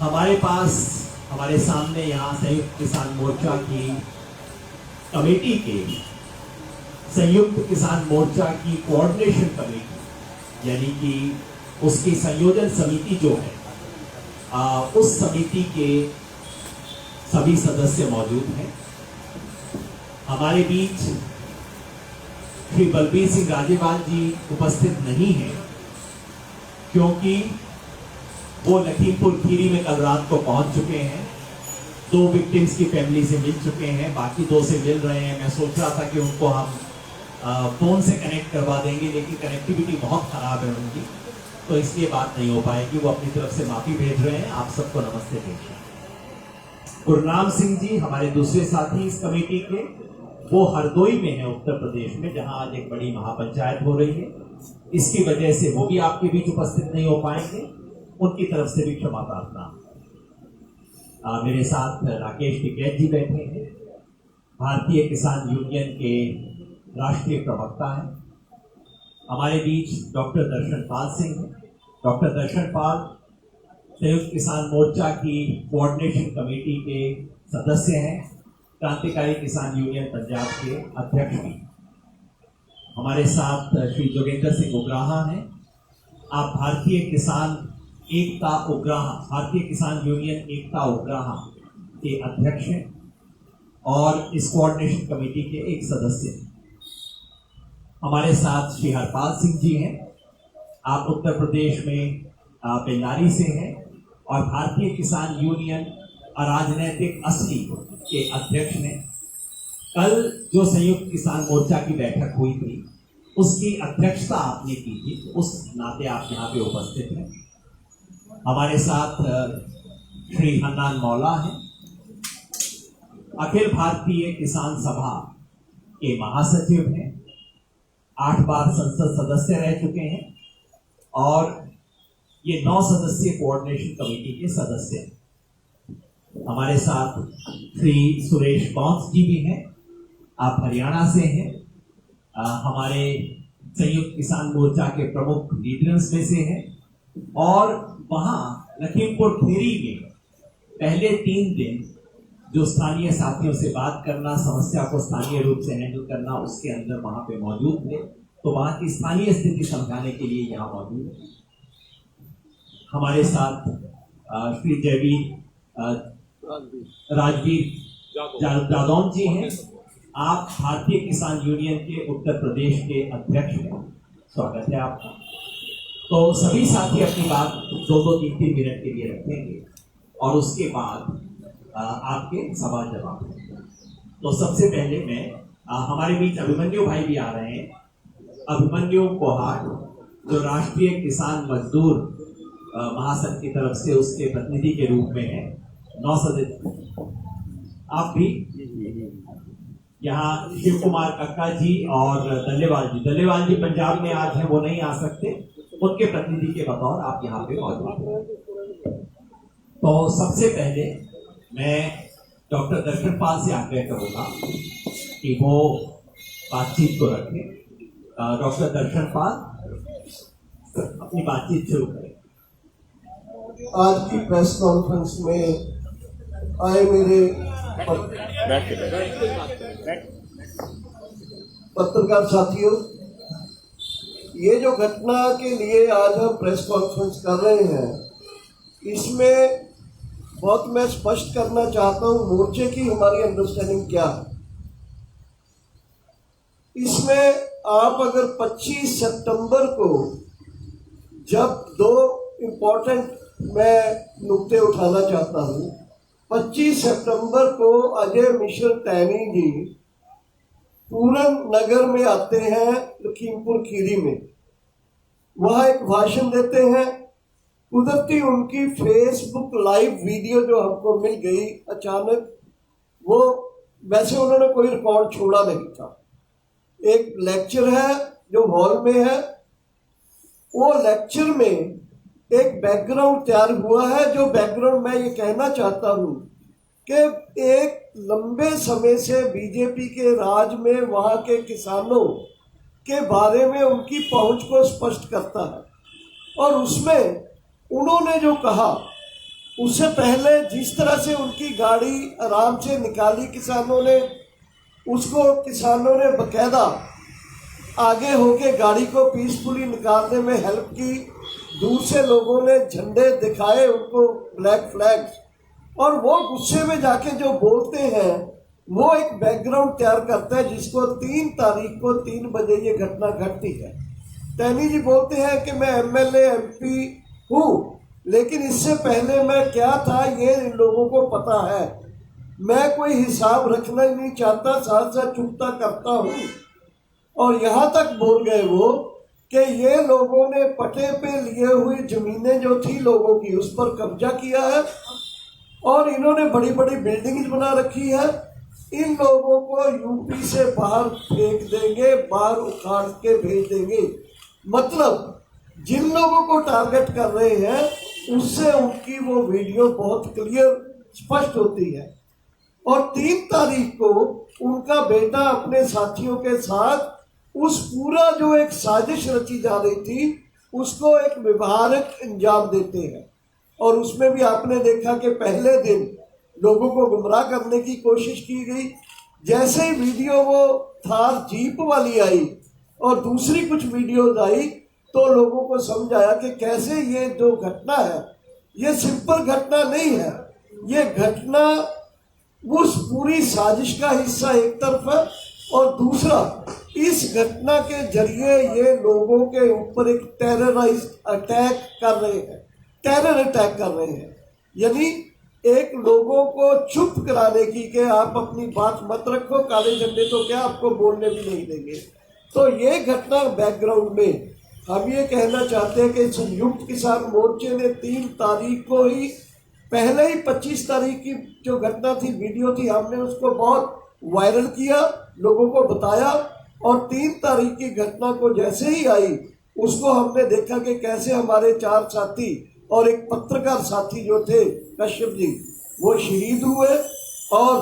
हमारे पास हमारे सामने यहाँ संयुक्त किसान मोर्चा की कमेटी के संयुक्त किसान मोर्चा की कोऑर्डिनेशन कमेटी यानी कि उसकी संयोजन समिति जो है उस समिति के सभी सदस्य मौजूद हैं। हमारे बीच श्री बलबीर सिंह राजेवाल जी उपस्थित नहीं हैं क्योंकि वो लखीमपुर खीरी में कल रात को पहुंच चुके हैं। 2 विक्टिम्स की फैमिली से मिल चुके हैं, बाकी 2 से मिल रहे हैं। मैं सोच रहा था कि उनको हम फोन से कनेक्ट करवा देंगे, लेकिन कनेक्टिविटी बहुत खराब है उनकी, तो इसलिए बात नहीं हो पाएगी। वो अपनी तरफ से माफी भेज रहे हैं। आप सबको नमस्ते भेज। गुरनाम सिंह जी हमारे दूसरे साथी इस कमेटी के, वो हरदोई में है उत्तर प्रदेश में, जहां आज एक बड़ी महापंचायत हो रही है। इसकी वजह से वो भी आपके बीच उपस्थित नहीं हो पाएंगे, उनकी तरफ से भी क्षमा प्रार्थना। मेरे साथ राकेश टिकैत जी बैठे हैं, भारतीय किसान यूनियन के राष्ट्रीय प्रवक्ता हैं। हमारे बीच डॉक्टर दर्शन पाल सिंह हैं। डॉक्टर दर्शन पाल संयुक्त किसान मोर्चा की कोऑर्डिनेशन कमेटी के सदस्य हैं, क्रांतिकारी किसान यूनियन पंजाब के अध्यक्ष भी। हमारे साथ श्री जोगेंद्र सिंह उग्राहा हैं। आप भारतीय किसान एकता उग्राहा, भारतीय किसान यूनियन एकता उग्राहा के अध्यक्ष हैं और इस कोऑर्डिनेशन कमेटी के एक सदस्य हैं। हमारे साथ श्री हरपाल सिंह जी हैं। आप उत्तर प्रदेश में बेल्लारी से हैं और भारतीय किसान यूनियन अराजनैतिक असली के अध्यक्ष ने कल जो संयुक्त किसान मोर्चा की बैठक हुई थी उसकी अध्यक्षता आपने की थी, उस नाते आप यहाँ पे उपस्थित हैं। हमारे साथ श्री हन्नान मौला हैं, अखिल भारतीय किसान सभा के महासचिव हैं, 8 बार संसद सदस्य रह चुके हैं और ये 9 सदस्यीय कोऑर्डिनेशन कमेटी के सदस्य हैं। हमारे साथ श्री सुरेश बौंस जी भी हैं, आप हरियाणा से हैं। हमारे संयुक्त किसान मोर्चा के प्रमुख लीडर्स में से हैं और वहाँ लखीमपुर खीरी में पहले 3 दिन जो स्थानीय साथियों से बात करना, समस्या को स्थानीय रूप से हैंडल करना, उसके अंदर वहाँ पे मौजूद थे, तो वहाँ की स्थानीय स्थिति समझाने के लिए यहाँ मौजूद है। हमारे साथ श्री राजवीर जादौन जी हैं। आप भारतीय किसान यूनियन के उत्तर प्रदेश के अध्यक्ष हैं, स्वागत है आपका। तो सभी साथी अपनी बात 2-3 मिनट के लिए रखेंगे और उसके बाद आपके सवाल जवाब। तो सबसे पहले मैं हमारे बीच अभिमन्यु भाई भी आ रहे हैं। अभिमन्यु कोहाट जो राष्ट्रीय किसान मजदूर महासंघ की तरफ से उसके प्रतिनिधि के रूप में है, 9 सदस्य। आप भी यहाँ शिव कुमार कक्का जी और दल्लेवाल जी पंजाब में आज हैं, वो नहीं आ सकते, उनके प्रतिनिधि के बतौर आप यहाँ पे मौजूद हैं। तो सबसे पहले मैं डॉक्टर दर्शन पाल से आग्रह करूंगा कि वो बातचीत को रखें। डॉक्टर दर्शन पाल अपनी बातचीत शुरू करें। आज की प्रेस कॉन्फ्रेंस में आए मेरे पत्रकार साथियों, ये जो घटना के लिए आज हम प्रेस कॉन्फ्रेंस कर रहे हैं, इसमें बहुत मैं स्पष्ट करना चाहता हूँ मोर्चे की हमारी अंडरस्टैंडिंग क्या है। इसमें आप अगर 25 सितंबर को जब 2 इम्पोर्टेंट मैं नुक्ते उठाना चाहता हूँ। 25 सितंबर को अजय मिश्र टैनी जी पूरन नगर में आते हैं लखीमपुर खीरी में, वहाँ एक भाषण देते हैं। कुदरती उनकी फेसबुक लाइव वीडियो जो हमको मिल गई अचानक, वो वैसे उन्होंने कोई रिकॉर्ड छोड़ा नहीं था। एक लेक्चर है जो हॉल में है, वो लेक्चर में एक बैकग्राउंड तैयार हुआ है, जो बैकग्राउंड मैं ये कहना चाहता हूँ कि एक लंबे समय से बीजेपी के राज में वहाँ के किसानों के बारे में उनकी पहुंच को स्पष्ट करता है। और उसमें उन्होंने जो कहा उससे पहले जिस तरह से उनकी गाड़ी आराम से निकाली किसानों ने, उसको किसानों ने बकायदा आगे होके गाड़ी को पीसफुली निकालने में हेल्प की। दूर से लोगों ने झंडे दिखाए उनको, ब्लैक फ्लैग्स, और वो गुस्से में जाके जो बोलते हैं वो एक बैकग्राउंड तैयार करता है, जिसको 3 तारीख को 3 बजे ये घटना घटती है। टैनी जी बोलते हैं कि मैं एमएलए एमपी हूँ, लेकिन इससे पहले मैं क्या था ये इन लोगों को पता है। मैं कोई हिसाब रखना ही नहीं चाहता, साथ साथ चुकता करता हूँ। और यहाँ तक बोल गए वो कि ये लोगों ने पटे पे लिए हुई जमीनें जो थी लोगों की, उस पर कब्जा किया है और इन्होंने बड़ी बड़ी बिल्डिंग्स बना रखी है। इन लोगों को यूपी से बाहर फेंक देंगे, बाहर उखाड़ के भेज देंगे। मतलब जिन लोगों को टारगेट कर रहे हैं उससे उनकी वो वीडियो बहुत क्लियर स्पष्ट होती है। और 3 तारीख को उनका बेटा अपने साथियों के साथ उस पूरा जो एक साजिश रची जा रही थी उसको एक व्यवहारिक अंजाम देते हैं। और उसमें भी आपने देखा कि पहले दिन लोगों को गुमराह करने की कोशिश की गई। जैसे ही वीडियो वो थार जीप वाली आई और दूसरी कुछ वीडियोज आई तो लोगों को समझ आया कि कैसे ये जो घटना है ये सिंपल घटना नहीं है, ये घटना उस पूरी साजिश का हिस्सा एक तरफ है, और दूसरा इस घटना के जरिए ये लोगों के ऊपर एक टेरराइज अटैक कर रहे हैं, टेरर अटैक कर रहे हैं। यानी एक लोगों को चुप कराने की कि आप अपनी बात मत रखो, काले झंडे तो क्या आपको बोलने भी नहीं देंगे। तो ये घटना बैकग्राउंड में हम ये कहना चाहते हैं कि संयुक्त किसान मोर्चे ने 3 तारीख को ही, पहले ही 25 तारीख की जो घटना थी, वीडियो थी, हमने उसको बहुत वायरल किया, लोगों को बताया। और 3 तारीख की घटना को जैसे ही आई उसको हमने देखा कि कैसे हमारे 4 साथी और एक पत्रकार साथी जो थे कश्यप जी, वो शहीद हुए। और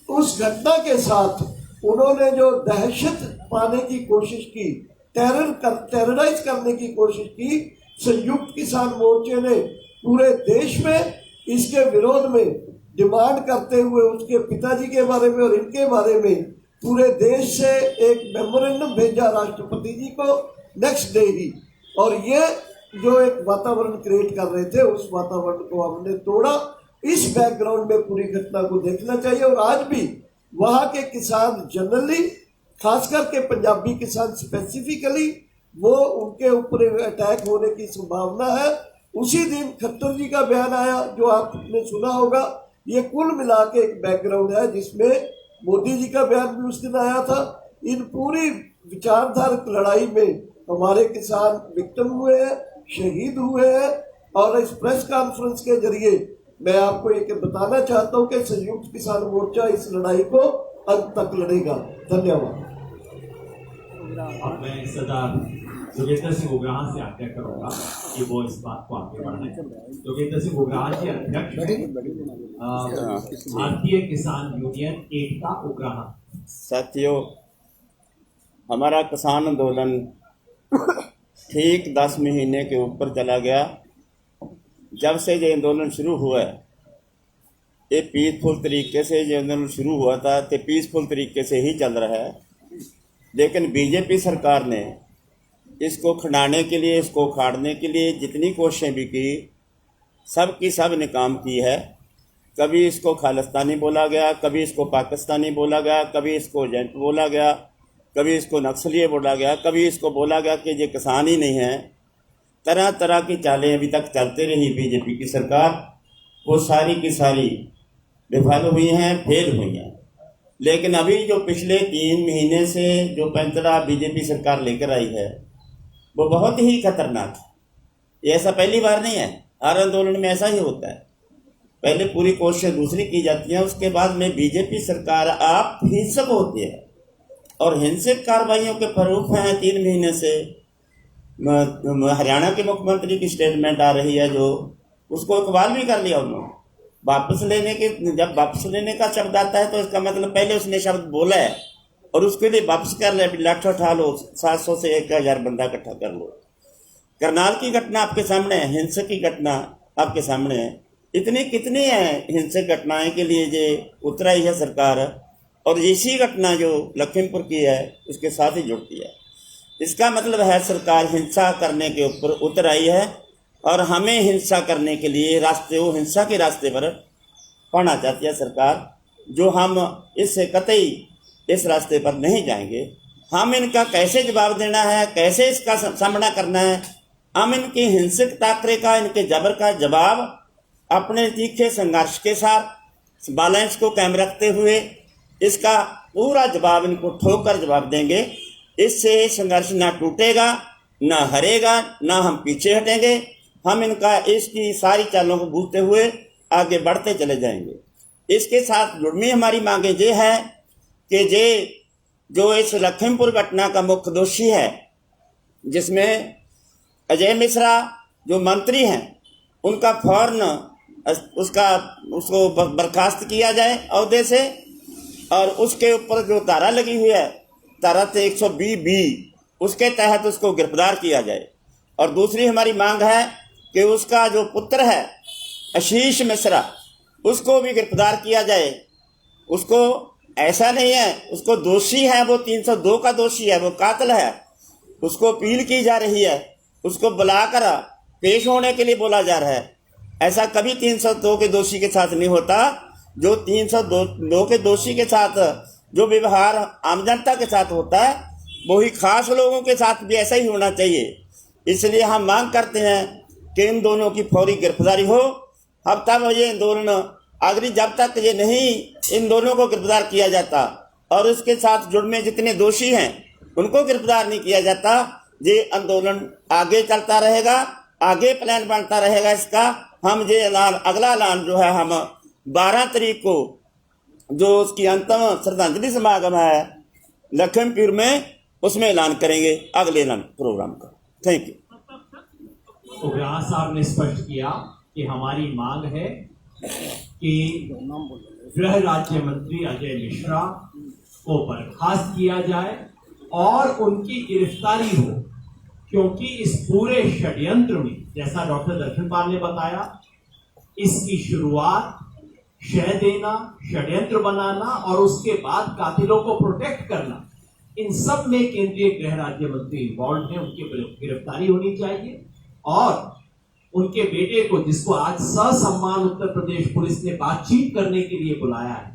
उस घटना के साथ उन्होंने जो दहशत पाने की कोशिश की, टेरराइज करने की कोशिश की, संयुक्त किसान मोर्चे ने पूरे देश में इसके विरोध में डिमांड करते हुए उसके पिताजी के बारे में और इनके बारे में पूरे देश से एक मेमोरेंडम भेजा राष्ट्रपति जी को नेक्स्ट डे ही। और ये जो एक वातावरण क्रिएट कर रहे थे उस वातावरण को हमने तोड़ा। इस बैकग्राउंड में पूरी घटना को देखना चाहिए। और आज भी वहाँ के किसान जनरली, खास करके पंजाबी किसान स्पेसिफिकली, वो उनके ऊपर अटैक होने की संभावना है। उसी दिन खट्टर जी का बयान आया जो आपने सुना होगा। ये कुल मिला के एक बैकग्राउंड है जिसमें मोदी जी का बयान भी उस दिन आया था। इन पूरी विचारधारक लड़ाई में हमारे किसान विक्टिम हुए हैं, शहीद हुए हैं। और इस प्रेस कॉन्फ्रेंस के जरिए मैं आपको ये बताना चाहता हूँ कि संयुक्त किसान मोर्चा इस लड़ाई को अंत तक लड़ेगा। धन्यवाद। अब मैं सरदार जोगेंद्र सिंह उग्राह से आग्रह करूंगा कि वो इस बात को आगे बढ़ाएं। जोगेंद्र सिंह उग्राह जी अध्यक्ष भारतीय किसान यूनियन एकता उग्राह। साथियों, हमारा किसान आंदोलन ठीक 10 महीने के ऊपर चला गया। जब से ये आंदोलन शुरू हुआ है, ये पीसफुल तरीके से ये आंदोलन शुरू हुआ था तो पीसफुल तरीके से ही चल रहा है। लेकिन बीजेपी सरकार ने इसको खंडाने के लिए, इसको उखाड़ने के लिए जितनी कोशिशें भी की, सब की सब ने काम की है। कभी इसको खालिस्तानी बोला गया, कभी इसको पाकिस्तानी बोला गया, कभी इसको एजेंट बोला गया, कभी इसको नक्सली बोला गया, कभी इसको बोला गया कि ये किसान ही नहीं है। तरह तरह की चालें अभी तक चलते रही बीजेपी की सरकार। वो सारी की सारी विफल हुई हैं, फेल हुई हैं। लेकिन अभी जो पिछले 3 महीने से जो पैंतरा बीजेपी सरकार लेकर आई है वो बहुत ही खतरनाक है। ये ऐसा पहली बार नहीं है, हर आंदोलन में ऐसा ही होता है। पहले पूरी कोशिशें दूसरी की जाती हैं, उसके बाद में बीजेपी सरकार आप हिंसक होती है और हिंसक कार्रवाइयों के फरूफ हैं। 3 महीने से हरियाणा के मुख्यमंत्री की स्टेटमेंट आ रही है जो उसको इकबाल भी कर लिया उन्होंने वापस लेने के। जब वापस लेने का शब्द आता है तो इसका मतलब पहले उसने शब्द बोला है और उसके लिए वापस कर ले, लाठ उठा लो, 700 से 1000 बंदा इकट्ठा कर लो। करनाल की घटना आपके सामने है, हिंसक की घटना आपके सामने है। इतनी कितनी है हिंसक घटनाएं के लिए जे उतर आई है सरकार, और इसी घटना जो लखीमपुर की है उसके साथ ही जुड़ती है। इसका मतलब है सरकार हिंसा करने के ऊपर उतर आई है और हमें हिंसा करने के लिए वो हिंसा के रास्ते पर पाना चाहती है सरकार, जो हम इससे कतई इस रास्ते पर नहीं जाएंगे। हम इनका कैसे जवाब देना है, कैसे इसका सामना करना है, हम इनकी हिंसक टाकरे का, इनके जबर का जवाब अपने तीखे संघर्ष के साथ बैलेंस को कायम रखते हुए इसका पूरा जवाब इनको ठोकर जवाब देंगे। इससे संघर्ष ना टूटेगा, ना हरेगा, ना हम पीछे हटेंगे। हम इनका इसकी सारी चालों को बूझते हुए आगे बढ़ते चले जाएंगे। इसके साथ जुड़मी हमारी मांगे ये है कि जो इस लखीमपुर घटना का मुख्य दोषी है, जिसमें अजय मिश्रा जो मंत्री हैं, उनका फौरन उसको बर्खास्त किया जाए अहदे से, और उसके ऊपर जो धारा लगी हुई है धारा 120B, उसके तहत उसको गिरफ्तार किया जाए। और दूसरी हमारी मांग है कि उसका जो पुत्र है आशीष मिश्रा, उसको भी गिरफ्तार किया जाए। उसको ऐसा नहीं है, उसको दोषी है, वो 302 का दोषी है, वो कातिल है, उसको अपील की जा रही है, उसको बुलाकर पेश होने के लिए बोला जा रहा है। ऐसा कभी 302 के दोषी के साथ नहीं होता। जो 302 के दोषी के साथ जो व्यवहार आम जनता के साथ होता है, वही खास लोगों के साथ भी ऐसा ही होना चाहिए। इसलिए हम मांग करते हैं कि इन दोनों की फौरी गिरफ्तारी हो। अब तक ये आंदोलन आखिरी, जब तक ये नहीं इन दोनों को गिरफ्तार किया जाता और उसके साथ जुड़े जितने दोषी हैं उनको गिरफ्तार नहीं किया जाता, ये आंदोलन आगे चलता रहेगा, आगे प्लान बनता रहेगा इसका। हम ये ऐलान, अगला ऐलान जो है हम 12 तारीख को जो उसकी अंतिम श्रद्धांजलि समागम है लखीमपुर में, उसमें ऐलान करेंगे अगले ऐलान प्रोग्राम का। Thank you. उग्राह साहब ने स्पष्ट किया कि हमारी मांग है कि गृह राज्य मंत्री अजय मिश्रा को बर्खास्त किया जाए और उनकी गिरफ्तारी हो, क्योंकि इस पूरे षड्यंत्र में, जैसा डॉक्टर दर्शन पाल ने बताया, इसकी शुरुआत शह देना, षड्यंत्र बनाना और उसके बाद कातिलों को प्रोटेक्ट करना, इन सब में केंद्रीय गृह राज्य मंत्री इन्वॉल्व है। उनकी गिरफ्तारी होनी चाहिए और उनके बेटे को, जिसको आज ससम्मान उत्तर प्रदेश पुलिस ने बातचीत करने के लिए बुलाया है,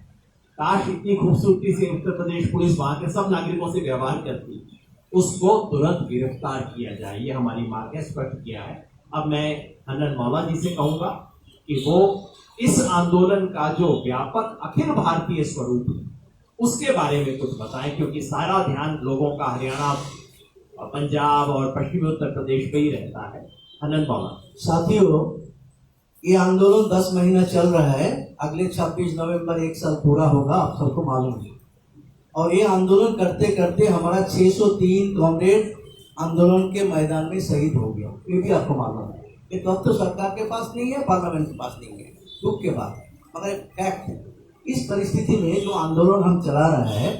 काश इतनी खूबसूरती से उत्तर प्रदेश पुलिस वहां के सब नागरिकों से व्यवहार करती, उसको तुरंत गिरफ्तार किया जाए। ये हमारी मांग है, स्पष्ट किया है। अब मैं हनन मौला जी से कहूंगा कि वो इस आंदोलन का जो व्यापक अखिल भारतीय स्वरूप है उसके बारे में कुछ बताएं, क्योंकि सारा ध्यान लोगों का हरियाणा, पंजाब और पश्चिमी उत्तर प्रदेश पे ही रहता है। हनन मौला। साथियों, ये आंदोलन 10 महीना चल रहा है। अगले 26 नवंबर 1 साल पूरा होगा, आप सबको मालूम है। और ये आंदोलन करते करते हमारा 603 कॉमरेड आंदोलन के मैदान में शहीद हो गया, ये भी आपको मालूम है। ये तो सरकार के पास नहीं है, पार्लियामेंट के पास नहीं है, दुख के बाद, मगर फैक्ट है। इस परिस्थिति में जो आंदोलन हम चला रहे हैं,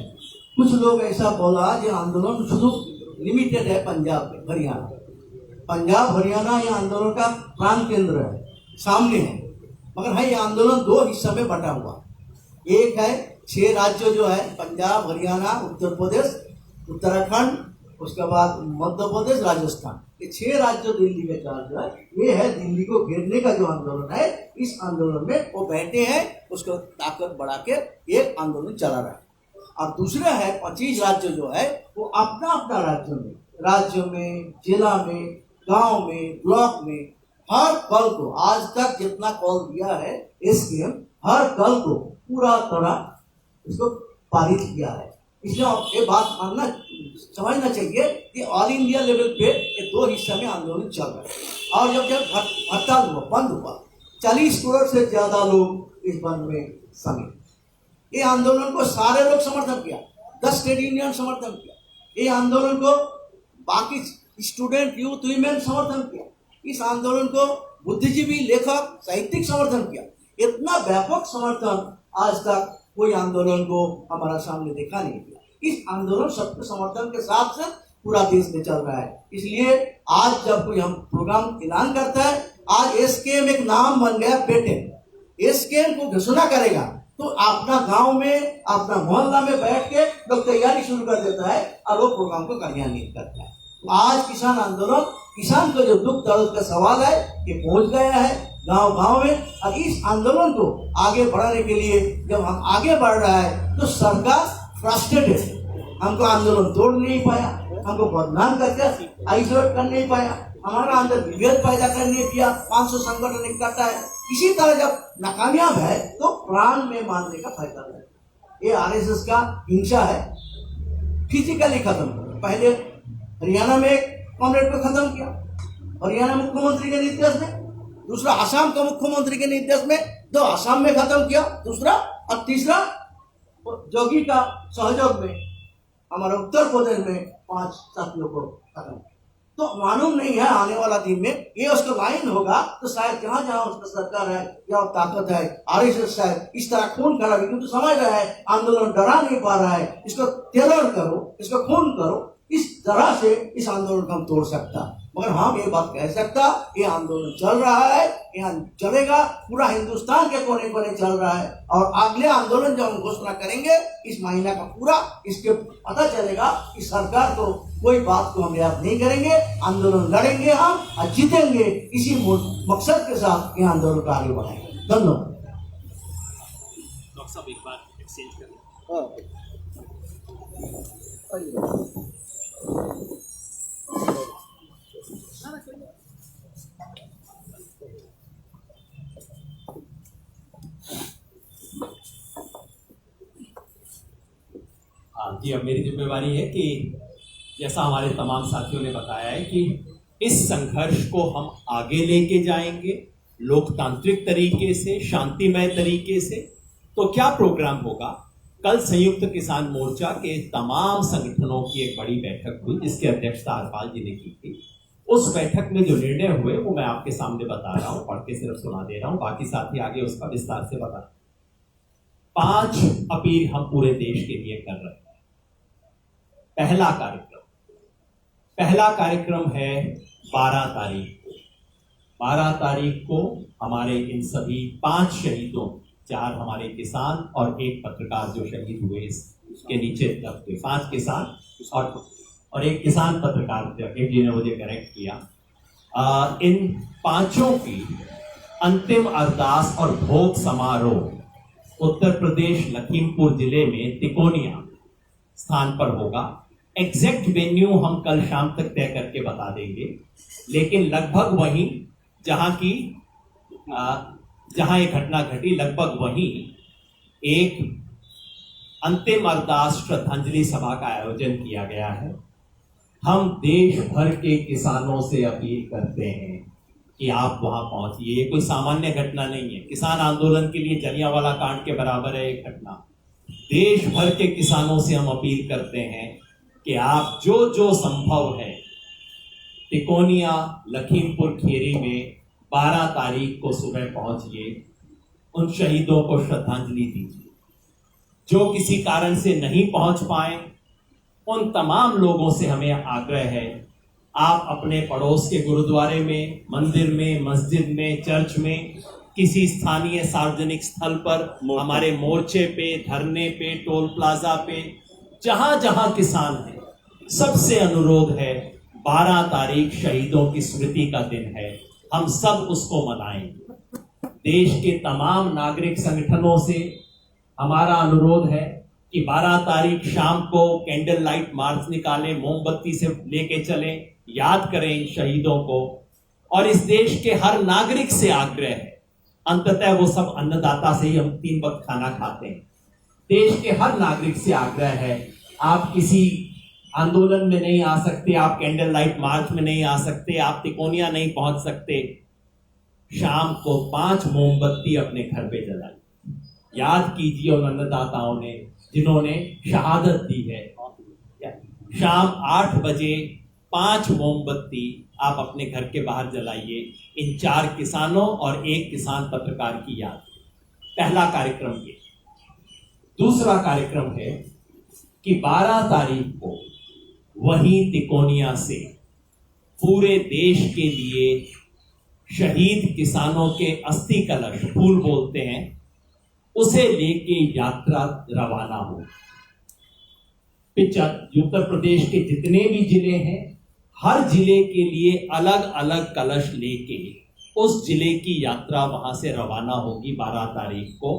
कुछ लोग ऐसा बोला जो आंदोलन शुरू लिमिटेड है पंजाब में, हरियाणा। पंजाब हरियाणा ये आंदोलन का प्राण केंद्र है, सामने है, मगर है ये आंदोलन 2 हिस्सों में बटा हुआ। एक है 6 राज्य जो है, पंजाब, हरियाणा, उत्तर प्रदेश, उत्तराखंड, उसके बाद मध्य प्रदेश, राजस्थान, ये 6 राज्य दिल्ली में जो है, ये है दिल्ली को घेरने का जो आंदोलन है। इस आंदोलन में वो बैठे हैं, उसको ताकत बढ़ा के एक आंदोलन चला रहा है। और दूसरा है 25 राज्य जो है, वो अपना अपना राज्य में, जिला में, गांव में, ब्लॉक में, हर कल को, आज तक जितना कॉल दिया है एसकेएम, हर कल को पूरा तरह इसको पारित किया है। इसलिए ये बात समझना चाहिए कि ऑल इंडिया लेवल पे ये 2 हिस्से में आंदोलन चल रहा है। और जब हड़ताल हुआ, बंद हुआ, 40 करोड़ से ज्यादा लोग इस बंद में शामिल। ये आंदोलन को सारे लोग समर्थन किया, 10 ट्रेड यूनियन समर्थन किया, ये आंदोलन को बाकी स्टूडेंट, यूथ, वीमेन समर्थन किया, इस आंदोलन को बुद्धिजीवी, लेखक, साहित्यिक समर्थन किया। इतना व्यापक समर्थन आज तक कोई आंदोलन को हमारा सामने देखा नहीं दिया। इस आंदोलन सबके समर्थन के साथ साथ पूरा देश में चल रहा है। इसलिए आज जब कोई हम प्रोग्राम ऐलान करता है, आज एसकेएम एक नाम बन गया पेटेंट। एसकेएम को घोषणा करेगा तो अपना गांव में, अपना मोहल्ला में बैठ के लोग तैयारी शुरू कर देता है और वो प्रोग्राम को कार्यान्वित करता है। तो आज किसान आंदोलन, किसान का जो दुख दर्द का सवाल है ये पहुंच गया है गांव गांव में। और इस आंदोलन को आगे बढ़ाने के लिए जब हम आगे बढ़ रहा है तो सरकार फ्रस्ट्रेटेड है, हमको आंदोलन तोड़ नहीं पाया, हमको बदनाम करके आइसोलेट कर नहीं पाया, हमारा अंदर विभेद पैदा कर नहीं किया, 500 संगठन इकट्ठा है। इसी तरह जब नाकामयाब है तो प्राण में मारने का फायदा है। ये आरएसएस का हिंसा है, फिजिकली खत्म। पहले हरियाणा में एक कॉमरेड को खत्म किया, हरियाणा मुख्यमंत्री के निर्देश में, दूसरा आसाम का मुख्यमंत्री के निर्देश में, दो आसाम में खत्म किया, दूसरा और तीसरा जोगी का सहयोग में हमारे उत्तर प्रदेश में 5 साथियों को खत्म किया। तो मालूम नहीं है आने वाला दिन में ये उसका लाइन होगा तो शायद जहां जहां उसका सरकार है या ताकत है, आरएसएस है, इस तरह खून खराबी, क्योंकि समझ रहा है आंदोलन डरा नहीं पा रहा है, इसको टेरर करो, इसको खून करो, इस तरह से इस आंदोलन को हम तोड़ सकता। मगर हम ये बात कह सकता, ये आंदोलन चल रहा है, यहाँ चलेगा, पूरा हिंदुस्तान के कोने कोने चल रहा है। और अगले आंदोलन जब हम घोषणा करेंगे इस महीना का पूरा, इसके पता चलेगा कि सरकार को कोई बात को हम याद नहीं करेंगे, आंदोलन लड़ेंगे हम और जीतेंगे। इसी मकसद के साथ ये आंदोलन को आगे बढ़ाएंगे। धन्यवाद। डॉक्टर साहब एक बार एक्सचेंज करें। जी, अब मेरी जिम्मेवारी है कि जैसा हमारे तमाम साथियों ने बताया है कि इस संघर्ष को हम आगे लेके जाएंगे लोकतांत्रिक तरीके से, शांतिमय तरीके से। तो क्या प्रोग्राम होगा? कल संयुक्त किसान मोर्चा के तमाम संगठनों की एक बड़ी बैठक हुई जिसकी अध्यक्षता हरपाल जी ने की थी। उस बैठक में जो निर्णय हुए वो मैं आपके सामने बता रहा हूं, पढ़ के सिर्फ सुना दे रहा हूं, बाकी साथी आगे उसका विस्तार से बता। 5 अपील हम पूरे देश के लिए कर रहे हैं। पहला कार्यक्रम है 12 तारीख को। 12 तारीख को हमारे इन सभी 5 शहीदों, 4 हमारे किसान और 1 पत्रकार जो शहीद हुए इसके नीचे तक थे, 5 किसान और 1 किसान पत्रकार थे, एक जी ने मुझे करेक्ट किया। इन 5 की अंतिम अरदास और भोग समारोह उत्तर प्रदेश लखीमपुर जिले में तिकोनिया स्थान पर होगा। एग्जैक्ट वेन्यू हम कल शाम तक तय करके बता देंगे, लेकिन लगभग वहीं जहां एक घटना घटी, लगभग वहीं एक अंतिम अरदास श्रद्धांजलि सभा का आयोजन किया गया है। हम देश भर के किसानों से अपील करते हैं कि आप वहां पहुंचिए। ये कोई सामान्य घटना नहीं है, किसान आंदोलन के लिए जलियांवाला कांड के बराबर है एक घटना। देश भर के किसानों से हम अपील करते हैं कि आप जो जो संभव है तिकोनिया लखीमपुर खीरी में 12 तारीख को सुबह पहुंचिए, उन शहीदों को श्रद्धांजलि दीजिए। जो किसी कारण से नहीं पहुंच पाए उन तमाम लोगों से हमें आग्रह है, आप अपने पड़ोस के गुरुद्वारे में, मंदिर में, मस्जिद में, चर्च में, किसी स्थानीय सार्वजनिक स्थल पर, हमारे मोर्चे पे, धरने पे, टोल प्लाजा पे, जहां जहां किसान है, सबसे अनुरोध है 12 तारीख शहीदों की स्मृति का दिन है, हम सब उसको मनाएंगे। देश के तमाम नागरिक संगठनों से हमारा अनुरोध है कि 12 तारीख शाम को कैंडल लाइट मार्च निकालें, मोमबत्ती से लेके चलें, याद करें इन शहीदों को। और इस देश के हर नागरिक से आग्रह है, अंततः वो सब अन्नदाता से ही हम 3 वक्त खाना खाते हैं। देश के हर नागरिक से आग्रह है, आप किसी आंदोलन में नहीं आ सकते, आप कैंडल लाइट मार्च में नहीं आ सकते, आप तिकोनिया नहीं पहुंच सकते, शाम को 5 मोमबत्ती अपने घर पे जलाइए। याद कीजिए उन अन्नदाताओं ने जिन्होंने शहादत दी है। शाम 8 बजे 5 मोमबत्ती आप अपने घर के बाहर जलाइए, इन 4 किसानों और 1 किसान पत्रकार की याद। पहला कार्यक्रम ये। दूसरा कार्यक्रम है कि 12 तारीख को वहीं तिकोनिया से पूरे देश के लिए शहीद किसानों के अस्थि कलश, फूल बोलते हैं, उसे लेके यात्रा रवाना हो। उत्तर प्रदेश के जितने भी जिले हैं, हर जिले के लिए अलग अलग कलश लेके उस जिले की यात्रा वहां से रवाना होगी 12 तारीख को,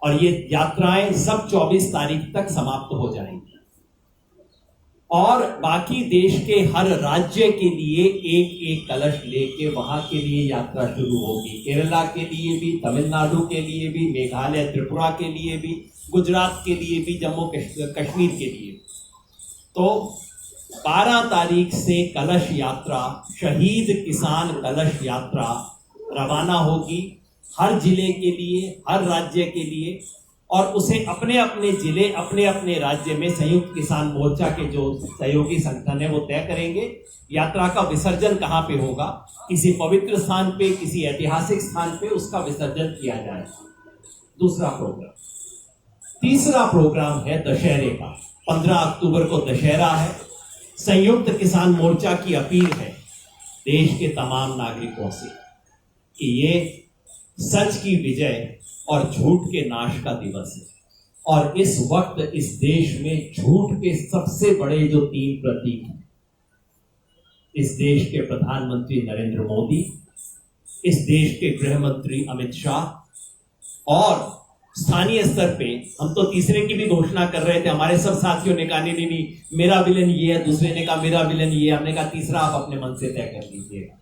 और ये यात्राएं सब 24 तारीख तक समाप्त हो जाएंगी। और बाकी देश के हर राज्य के लिए एक एक कलश लेके वहां के लिए यात्रा शुरू होगी। केरला के लिए भी, तमिलनाडु के लिए भी, मेघालय त्रिपुरा के लिए भी, गुजरात के लिए भी, जम्मू कश्मीर के लिए। तो 12 तारीख से कलश यात्रा, शहीद किसान कलश यात्रा रवाना होगी हर जिले के लिए, हर राज्य के लिए, और उसे अपने अपने जिले, अपने अपने राज्य में संयुक्त किसान मोर्चा के जो सहयोगी संगठन है वो तय करेंगे यात्रा का विसर्जन कहाँ पे होगा। किसी पवित्र स्थान पे, किसी ऐतिहासिक स्थान पे उसका विसर्जन किया जाएगा। दूसरा प्रोग्राम। तीसरा प्रोग्राम है दशहरे का। 15 अक्टूबर को दशहरा है। संयुक्त किसान मोर्चा की अपील है देश के तमाम नागरिकों से कि ये सच की विजय और झूठ के नाश का दिवस है, और इस वक्त इस देश में झूठ के सबसे बड़े जो 3 प्रतीक हैं, इस देश के प्रधानमंत्री नरेंद्र मोदी, इस देश के गृह मंत्री अमित शाह, और स्थानीय स्तर पे हम तो तीसरे की भी घोषणा कर रहे थे। हमारे सब साथियों ने कहा नहीं, मेरा विलन ये है, दूसरे ने कहा मेरा विलन ये है। हमने कहा तीसरा आप अपने मन से तय कर लीजिएगा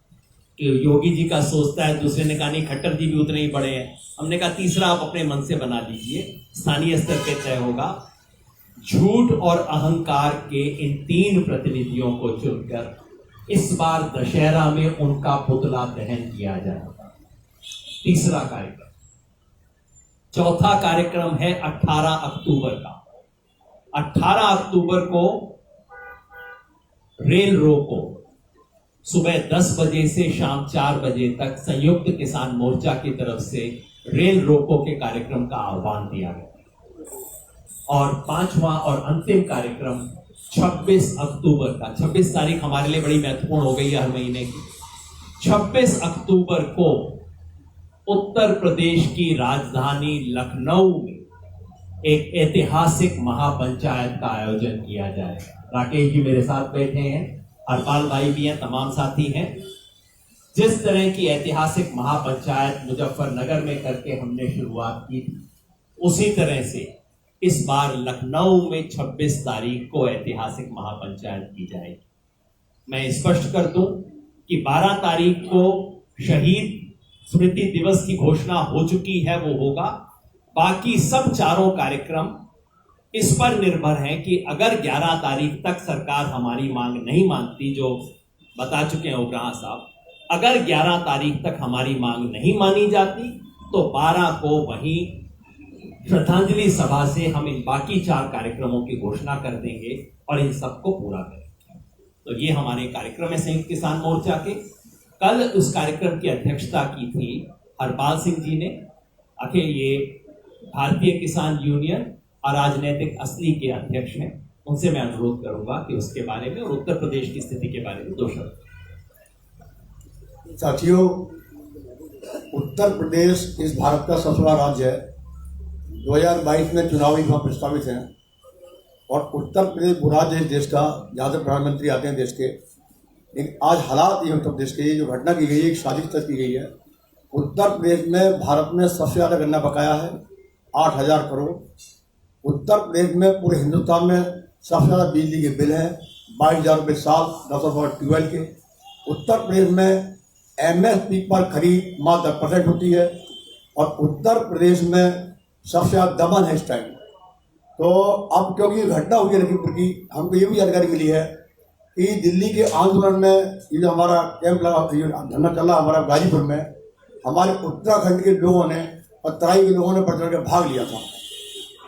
कि योगी जी का सोचता है, दूसरे ने कहा नहीं खट्टर जी भी उतने ही बड़े हैं। हमने कहा तीसरा आप अपने मन से बना लीजिए, स्थानीय स्तर पे तय होगा। झूठ और अहंकार के इन 3 प्रतिनिधियों को चुनकर इस बार दशहरा में उनका पुतला दहन किया जाएगा। तीसरा कार्यक्रम। चौथा कार्यक्रम है 18 अक्टूबर का। 18 अक्टूबर को रेल रोको, सुबह 10 बजे से शाम 4 बजे तक संयुक्त किसान मोर्चा की तरफ से रेल रोको के कार्यक्रम का आह्वान दिया गया। और 5वां और अंतिम कार्यक्रम 26 अक्टूबर का। 26 तारीख हमारे लिए बड़ी महत्वपूर्ण हो गई है हर महीने की। 26 अक्टूबर को उत्तर प्रदेश की राजधानी लखनऊ में एक ऐतिहासिक महापंचायत का आयोजन किया जाएगा। राकेश जी मेरे साथ बैठे हैं, हरपाल भाई भी हैं, तमाम साथी हैं। जिस तरह की ऐतिहासिक महापंचायत मुजफ्फरनगर में करके हमने शुरुआत की थी, उसी तरह से इस बार लखनऊ में 26 तारीख को ऐतिहासिक महापंचायत की जाएगी। मैं स्पष्ट कर दूं कि 12 तारीख को शहीद स्मृति दिवस की घोषणा हो चुकी है, वो होगा। बाकी सब चारों कार्यक्रम इस पर निर्भर है कि अगर 11 तारीख तक सरकार हमारी मांग नहीं मानती, जो बता चुके हैं उग्राह साहब, अगर 11 तारीख तक हमारी मांग नहीं मानी जाती तो 12 को वहीं श्रद्धांजलि सभा से हम इन बाकी 4 कार्यक्रमों की घोषणा कर देंगे और इन सबको पूरा करेंगे। तो ये हमारे कार्यक्रम है संयुक्त किसान मोर्चा के। कल उस कार्यक्रम की अध्यक्षता की थी हरपाल सिंह जी ने। आखिर ये भारतीय किसान यूनियन और राजनीतिक असली के अध्यक्ष हैं, उनसे मैं अनुरोध करूंगा कि उसके बारे में और उत्तर प्रदेश की स्थिति के बारे में 2 शब्द। साथियों, उत्तर प्रदेश इस भारत का सबसे बड़ा राज्य है। 2022 में चुनाव भी वहाँ प्रस्तावित हैं, और उत्तर प्रदेश बुरा देश का, जहाँ से प्रधानमंत्री आते हैं देश के। लेकिन आज हालात ये उत्तर प्रदेश के, ये जो घटना की गई है, एक साजिश तक की गई है। उत्तर प्रदेश में भारत में सबसे ज़्यादा गन्ना बकाया है, 8,000 करोड़। उत्तर प्रदेश में पूरे हिंदुस्तान में सबसे ज़्यादा बिजली के बिल हैं, 22,000 रुपये साल 10 ट्यूबवेल के। उत्तर प्रदेश में MSP पर खरीद मात्र 10% होती है, और उत्तर प्रदेश में सबसे ज़्यादा दमन है इस टाइम। तो अब क्योंकि ये घटना हुई है लखीमपुर की, हमको ये भी जानकारी मिली है कि दिल्ली के आंदोलन में ये जो हमारा कैंप लगा, धरना चला हमारा गाजीपुर में, हमारे उत्तराखंड के लोगों ने और तराई के लोगों ने बढ़ चढ़ कर भाग लिया था।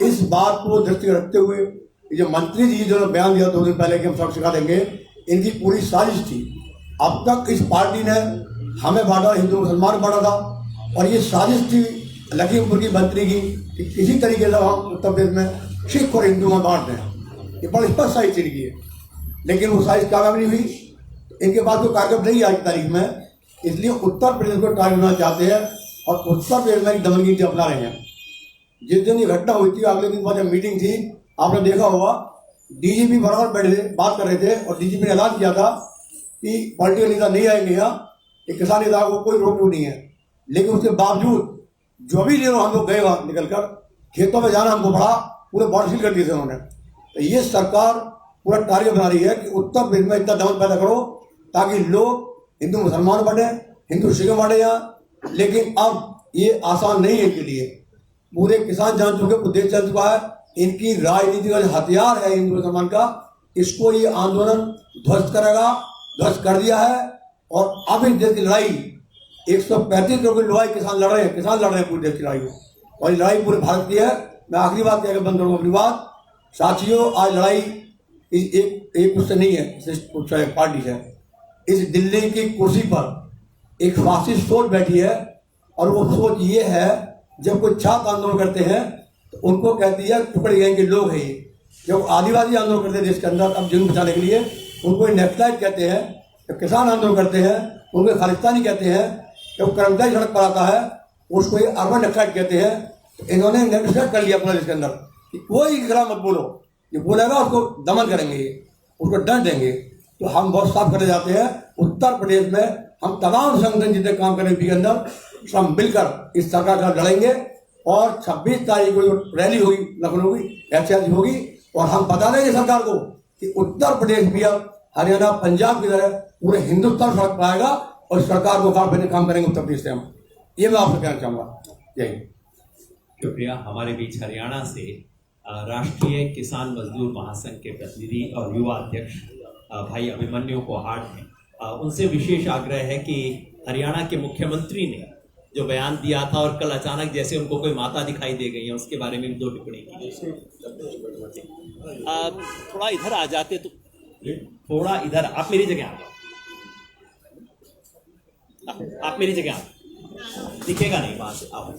इस बात को दृष्टि रखते हुए ये जो मंत्री जी जो बयान दिया 2 दिन पहले कि हम सब सिखा देंगे, इनकी पूरी साजिश थी। अब तक इस पार्टी ने हमें बांटा, हिंदू मुसलमान बांटा था, और ये साजिश थी लखीमपुर की मंत्री की कि किसी तरीके से हम उत्तर प्रदेश में सिख और हिंदू में बांट दें। ये बड़ी स्पष्ट साजिश की है। लेकिन वो साइज कामयाब नहीं हुई। इनके पास जो कार्यक्रम नहीं है आज की तारीख में, इसलिए उत्तर प्रदेश को टारगेट बनाना चाहते हैं और उत्तर प्रदेश में एक दमनगिरी अपना रहे हैं। जिस दिन ये घटना हुई थी अगले दिन बाद जब मीटिंग थी, आपने देखा होगा डीजीपी बराबर बैठे थे, बात कर रहे थे और डीजीपी ने ऐलान किया था कि पॉलिटिकल नेता नहीं आएंगे यहाँ, किसान नेता को कोई रोक टोक नहीं है। लेकिन उसके बावजूद जो भी दिनों हम लोग गए वहाँ निकलकर खेतों में जाना हमको पड़ा, पूरे बॉर्डर सील कर दिए थे उन्होंने। तो ये सरकार पूरा टारगेट बना रही है कि उत्तर प्रदेश में इतना दमन पैदा करो ताकि लोग हिंदू मुसलमान बढ़े, हिंदू सिख बढ़े यहाँ। लेकिन अब ये आसान नहीं है इनके लिए। पूरे किसान जान चुके, उद्देश्य चल चुका है। इनकी राजनीति का जो हथियार है हिंदू मुसलमान का, इसको ये आंदोलन ध्वस्त करेगा, ध्वस्त कर दिया है। और अब इस देश की लड़ाई 135 करोड़ की लड़ाई किसान लड़ रहे हैं, किसान लड़ रहे हैं पूरे देश की लड़ाई में, और ये लड़ाई पूरे भारत की है। मैं आखिरी बात कहकर बंद करूँगा अपनी बात। साथियों, आज लड़ाई एक उससे नहीं है, पार्टी है। इस दिल्ली की कुर्सी पर एक फासिस्ट सोच बैठी है और वो सोच ये है, जब कोई छात्र आंदोलन करते हैं तो उनको कहती है टुकड़े गैंग के लोग हैं ये। जब आदिवासी आंदोलन करते हैं देश के अंदर अब जुनून बचाने के लिए, उनको नेफ्लाइट कहते हैं। जब किसान आंदोलन करते हैं उनको खालिस्तानी कहते हैं। जब कर्मचारी सड़क पर आता है उसको ये अर्बन नेफ्लाइट कहते हैं। तो इन्होंने नेफ्लाइट कर लिया अपना देश के अंदर कि कोई के खिलाफ मत बोलो, ये बोलेगा उसको दमन करेंगे, ये उसको दंड देंगे। तो हम बहुत साफ करने जाते हैं, उत्तर प्रदेश में हम तमाम संगठन जितने काम करें के अंदर सब मिलकर इस सरकार का लड़ेंगे। और 26 तारीख को जो रैली होगी लखनऊ की, ऐतिहासिक होगी, और हम बता देंगे सरकार को कि उत्तर प्रदेश भी अब हरियाणा पंजाब की तरह पूरे हिंदुस्तान सड़क पाएगा और सरकार को काम करने काम करेंगे उत्तर प्रदेश से हम। ये मैं आपसे कहना चाहूँगा। जय हिंद। शुक्रिया। हमारे बीच हरियाणा से राष्ट्रीय किसान मजदूर महासंघ के प्रतिनिधि और युवा अध्यक्ष भाई अभिमन्यु कोहाड़ हैं। उनसे विशेष आग्रह है कि हरियाणा के मुख्यमंत्री ने जो बयान दिया था और कल अचानक जैसे उनको कोई माता दिखाई दे गई है, उसके बारे में भी 2 टिप्पणी की। थोड़ा इधर आ जाते तो, थोड़ा इधर, आप मेरी जगह आ जाओ, आप मेरी जगह आ, दिखेगा नहीं वहां से, आओ।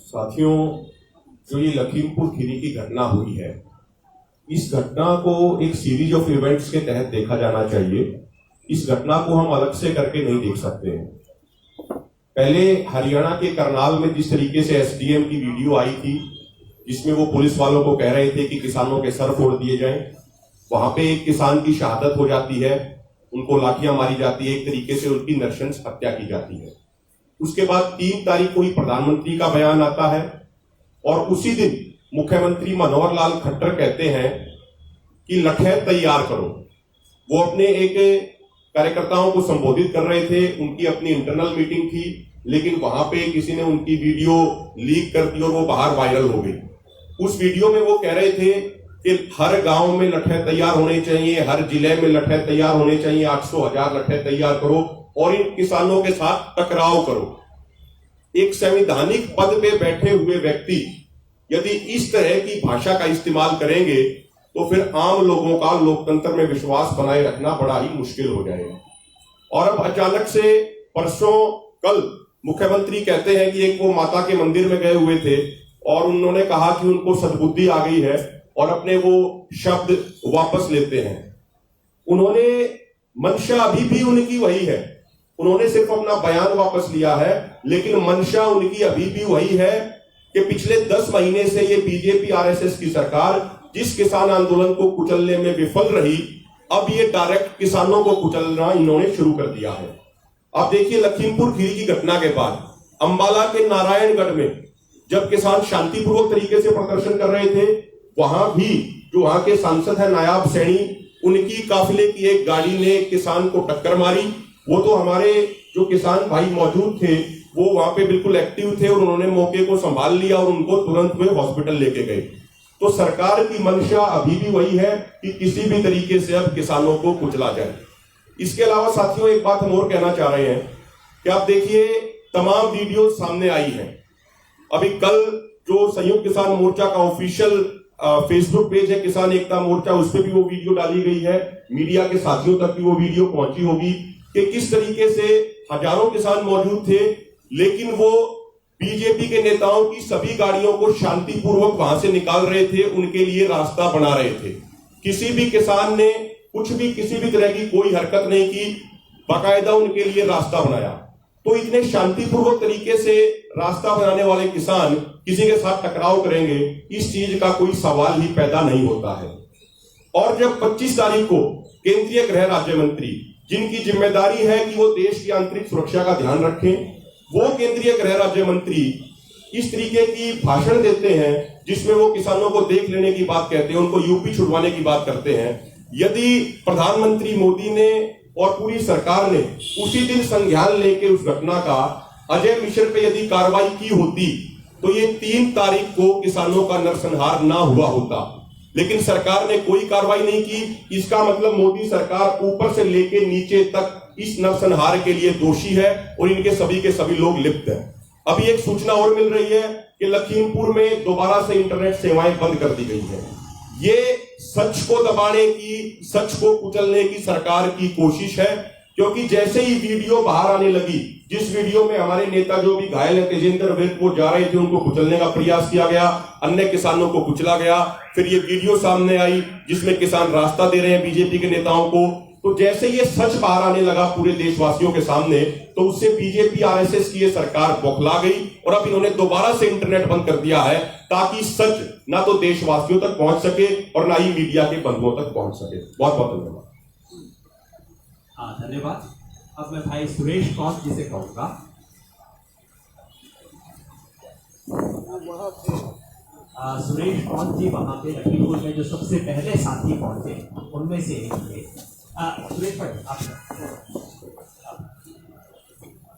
साथियों, जो ये लखीमपुर खीरी की घटना हुई है, इस घटना को एक सीरीज ऑफ इवेंट्स के तहत देखा जाना चाहिए। इस घटना को हम अलग से करके नहीं देख सकते हैं। पहले हरियाणा के करनाल में जिस तरीके से एसडीएम की वीडियो आई थी, जिसमें वो पुलिस वालों को कह रहे थे कि किसानों के सर फोड़ दिए जाएं, वहां पे एक किसान की शहादत हो जाती है, उनको लाठियां मारी जाती है, एक तरीके से उनकी नृशंस हत्या की जाती है। उसके बाद 3 तारीख को ही प्रधानमंत्री का बयान आता है और उसी दिन मुख्यमंत्री मनोहर लाल खट्टर कहते हैं कि लठैत तैयार करो। वो अपने एक कार्यकर्ताओं को संबोधित कर रहे थे, उनकी अपनी इंटरनल मीटिंग थी, लेकिन वहां पे किसी ने उनकी वीडियो लीक कर दी और वो बाहर वायरल हो गई। उस वीडियो में वो कह रहे थे कि हर गांव में लठैत तैयार होने चाहिए, हर जिले में लठैत तैयार होने चाहिए, 800,000 लठैत तैयार करो और इन किसानों के साथ टकराव करो। एक संवैधानिक पद पे बैठे हुए व्यक्ति यदि इस तरह की भाषा का इस्तेमाल करेंगे तो फिर आम लोगों का लोकतंत्र में विश्वास बनाए रखना बड़ा ही मुश्किल हो जाएगा। और अब अचानक से परसों कल मुख्यमंत्री कहते हैं कि एक वो माता के मंदिर में गए हुए थे और उन्होंने कहा कि उनको सद्बुद्धि आ गई है और अपने वो शब्द वापस लेते हैं। उन्होंने मंशा अभी भी उनकी वही है, उन्होंने सिर्फ अपना बयान वापस लिया है, लेकिन मंशा उनकी अभी भी वही है कि पिछले 10 महीने से ये बीजेपी आरएसएस की सरकार जिस किसान आंदोलन को कुचलने में विफल रही, अब ये डायरेक्ट किसानों को कुचलना इन्होंने शुरू कर दिया है। अब देखिए, लखीमपुर खीरी की घटना के बाद अंबाला के नारायणगढ़ में जब किसान शांतिपूर्वक तरीके से प्रदर्शन कर रहे थे, वहां भी जो वहां के सांसद है नायाब सैनी, उनकी काफिले की एक गाड़ी ने किसान को टक्कर मारी। वो तो हमारे जो किसान भाई मौजूद थे वो वहां पे बिल्कुल एक्टिव थे और उन्होंने मौके को संभाल लिया और उनको तुरंत वे हॉस्पिटल लेके गए। तो सरकार की मंशा अभी भी वही है कि किसी भी तरीके से अब किसानों को कुचला जाए। इसके अलावा साथियों, एक बात हम और कहना चाह रहे हैं कि आप देखिए, तमाम वीडियो सामने आई है। अभी कल जो संयुक्त किसान मोर्चा का ऑफिशियल फेसबुक पेज है किसान एकता मोर्चा, उस पर भी वो वीडियो डाली गई है, मीडिया के साथियों तक भी वो वीडियो पहुंची होगी कि किस तरीके से हजारों किसान मौजूद थे, लेकिन वो बीजेपी के नेताओं की सभी गाड़ियों को शांतिपूर्वक वहां से निकाल रहे थे, उनके लिए रास्ता बना रहे थे। किसी भी किसान ने कुछ भी किसी भी तरह की कोई हरकत नहीं की, बाकायदा उनके लिए रास्ता बनाया। तो इतने शांतिपूर्वक तरीके से रास्ता बनाने वाले किसान किसी के साथ टकराव करेंगे, इस चीज का कोई सवाल ही पैदा नहीं होता है। और जब 25 तारीख को केंद्रीय गृह राज्य मंत्री, जिनकी जिम्मेदारी है कि वो देश की आंतरिक सुरक्षा का ध्यान रखें, वो केंद्रीय गृह राज्य मंत्री इस तरीके की भाषण देते हैं जिसमें वो किसानों को देख लेने की बात कहते हैं, उनको यूपी छुड़वाने की बात करते हैं। यदि प्रधानमंत्री मोदी ने और पूरी सरकार ने उसी दिन संज्ञान लेके उस घटना का अजय मिश्र पे यदि कार्रवाई की होती तो ये 3 तारीख को किसानों का नरसंहार ना हुआ होता, लेकिन सरकार ने कोई कार्रवाई नहीं की। इसका मतलब मोदी सरकार ऊपर से लेके नीचे तक इस नरसंहार के लिए दोषी है और इनके सभी के सभी लोग लिप्त हैं। अभी एक सूचना और मिल रही है कि लखीमपुर में दोबारा से इंटरनेट सेवाएं बंद कर दी गई है। ये सच को दबाने की, सच को कुचलने की सरकार की कोशिश है, क्योंकि जैसे ही वीडियो बाहर आने लगी, जिस वीडियो में हमारे नेता जो भी घायल है तेजेंद्र विर्क, वो जा रहे थे, उनको कुचलने का प्रयास किया गया, अन्य किसानों को कुचला गया। फिर ये वीडियो सामने आई जिसमें किसान रास्ता दे रहे हैं बीजेपी के नेताओं को। तो जैसे ये सच बाहर आने लगा पूरे देशवासियों के सामने, तो उससे बीजेपी आरएसएस की ये सरकार बौखला गई और अब इन्होंने दोबारा से इंटरनेट बंद कर दिया है ताकि सच ना तो देशवासियों तक पहुंच सके और ना ही मीडिया के बंधुओं तक पहुंच सके। बहुत बहुत धन्यवाद। धन्यवाद। अब मैं भाई सुरेश कौन जी से कहूंगा। सुरेश कौन जी वहां पे लखीमपुर में जो सबसे पहले साथी पहुंचे उनमें से एक थे। सुरेश भाई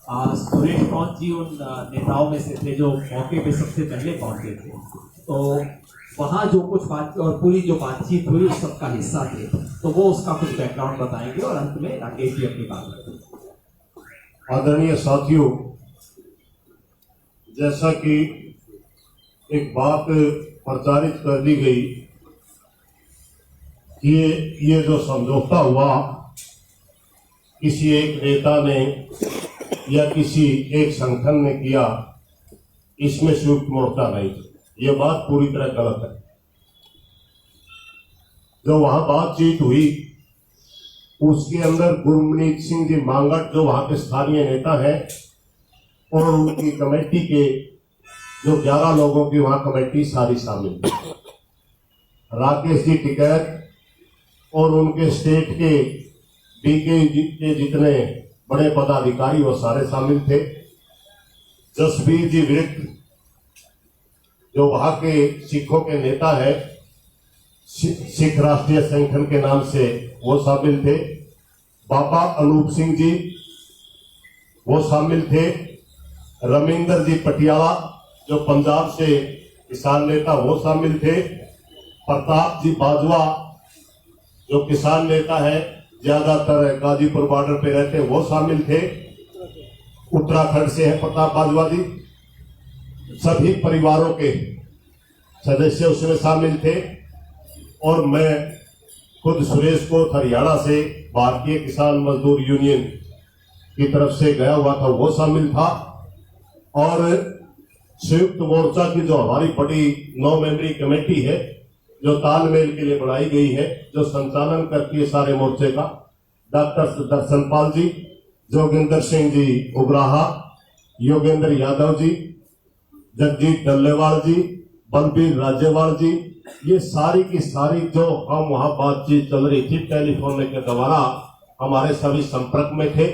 आप सुरेश कौन जी उन नेताओं में से थे जो मौके पे सबसे पहले पहुंचे थे। तो वहाँ जो कुछ बात और पूरी जो बातचीत हुई उस सबका हिस्सा थे, तो वो उसका कुछ बैकग्राउंड बताएंगे और अंत में राकेश जी अपनी बात करेंगे। आदरणीय साथियों, जैसा कि एक बात प्रचारित कर दी गई कि ये जो समझौता हुआ किसी एक नेता ने या किसी एक संगठन ने किया, इसमें संयुक्त मोर्चा नहीं, ये बात पूरी तरह गलत है। जो वहां बातचीत हुई उसके अंदर गुरमीत सिंह जी मांगट जो वहां के स्थानीय नेता हैं और उनकी कमेटी के जो 11 लोगों की वहां कमेटी सारी शामिल थी। राकेश जी टिकैत और उनके स्टेट के डीके के जितने बड़े पदाधिकारी वो सारे शामिल थे। जसबीर जी विर्क जो वहां के सिखों के नेता है, सिख राष्ट्रीय संगठन के नाम से वो शामिल थे। बाबा अनूप सिंह जी वो शामिल थे। रविंदर जी पटियाला जो पंजाब से किसान नेता वो शामिल थे। प्रताप जी बाजवा जो किसान नेता है, ज्यादातर गाजीपुर बॉर्डर पे रहते वो शामिल थे। उत्तराखंड से है प्रताप बाजवा जी। सभी परिवारों के सदस्य उसमें शामिल थे और मैं खुद सुरेश को हरियाणा से भारतीय किसान मजदूर यूनियन की तरफ से गया हुआ था, वो शामिल था। और संयुक्त मोर्चा की जो हमारी बड़ी 9 मेंबरी कमेटी है जो तालमेल के लिए बनाई गई है, जो संचालन करती है सारे मोर्चे का, डॉक्टर दर्शनपाल जी, जोगिंदर सिंह जी उबराहा, योगेंद्र यादव जी, जगजीत डल्लेवाल जी, बलबीर राज्यवाल जी, ये सारी की सारी जो हम वहां बातचीत चल रही थी टेलीफोन के द्वारा हमारे सभी संपर्क में थे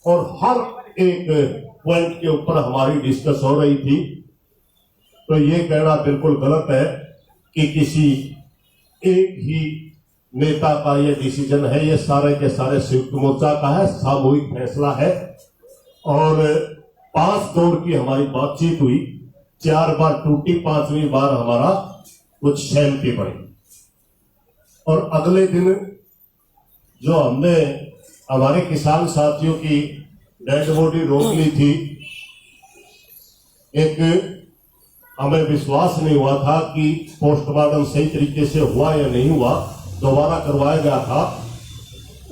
और हर एक पॉइंट के ऊपर हमारी डिस्कस हो रही थी। तो ये कहना बिल्कुल गलत है कि किसी एक ही नेता का ये डिसीजन है, ये सारे के सारे संयुक्त मोर्चा का है, सामूहिक फैसला है। और 5 दौर की हमारी बातचीत हुई, 4 बार टूटी, 5वीं बार हमारा कुछ सहमति बनी। और अगले दिन जो हमने हमारे किसान साथियों की डेड बॉडी रोक ली थी, एक हमें विश्वास नहीं हुआ था कि पोस्टमार्टम सही तरीके से हुआ या नहीं हुआ, दोबारा करवाया गया था।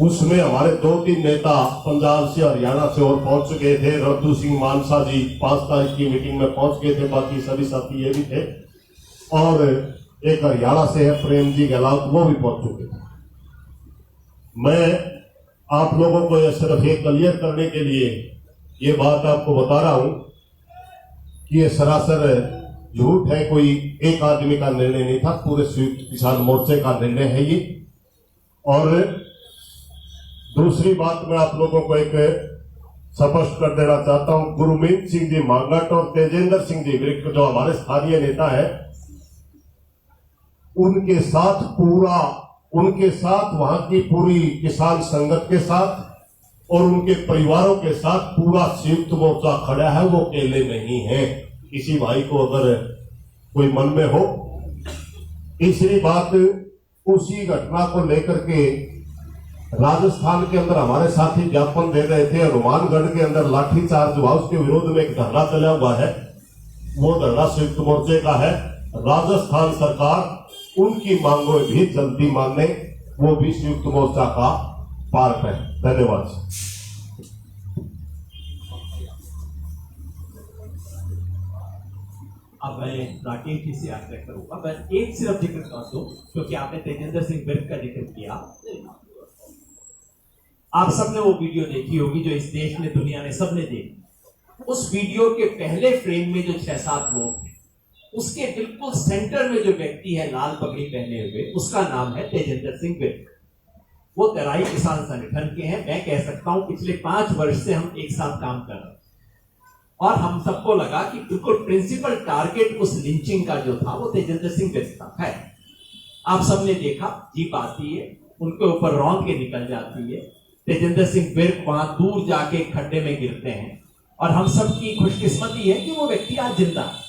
उसमें हमारे 2-3 नेता पंजाब से हरियाणा से और पहुंच चुके थे। रद्दू सिंह मानसा जी 5 तारीख की मीटिंग में पहुंच गए थे, बाकी सभी साथी ये भी थे, और एक हरियाणा से है प्रेम जी गहलोत, वो भी पहुंच चुके थे। मैं आप लोगों को यह सिर्फ ये क्लियर करने के लिए ये बात आपको बता रहा हूं कि ये सरासर झूठ है, कोई एक आदमी का निर्णय नहीं था, पूरे संयुक्त किसान मोर्चे का निर्णय है ये। और दूसरी बात मैं आप लोगों को एक स्पष्ट कर देना चाहता हूं, गुरमीत सिंह जी मांगट और तेजेंद्र सिंह जी विर्क जो हमारे स्थानीय नेता है, उनके साथ वहां की पूरी किसान संगत के साथ और उनके परिवारों के साथ पूरा संयुक्त मोर्चा खड़ा है, वो अकेले नहीं है। किसी भाई को अगर कोई मन में हो। तीसरी बात, उसी घटना को लेकर के राजस्थान के अंदर हमारे साथी ज्ञापन दे रहे थे, हनुमानगढ़ के अंदर लाठीचार्ज हुआ, उसके विरोध में एक धरना चला हुआ है, वो धरना संयुक्त मोर्चे का है। राजस्थान सरकार उनकी मांगों भी जल्दी माने, वो भी संयुक्त मोर्चा का पार्ट है। धन्यवाद। अब मैं राकेश जी से आग्रह करूंगा, मैं एक सिर्फ जिक्र कर दूं, क्योंकि आपने तेजेंद्र सिंह विर्क का जिक्र किया। आप सबने वो वीडियो देखी होगी जो इस देश ने, दुनिया ने, सबने देखी। उस वीडियो के पहले फ्रेम में जो 6-7 लोग थे, उसके बिल्कुल सेंटर में जो व्यक्ति है लाल पगड़ी पहने हुए, उसका नाम है तेजेंद्र सिंह विर्क। वो तराई किसान संगठन के हैं। मैं कह सकता हूं पिछले 5 वर्ष से हम एक साथ काम कर रहे हैं, और हम सबको लगा कि बिल्कुल प्रिंसिपल टारगेट उस लिंचिंग का जो था वो तेजेंद्र सिंह विर्क था। है, आप सबने देखा, जीप आती है, उनके ऊपर रौंद के निकल जाती है, तेजेंद्र सिंह विर्क वहां दूर जाके खड्डे में गिरते हैं, और हम सब की खुशकिस्मती है कि वो व्यक्ति आज जिंदा है।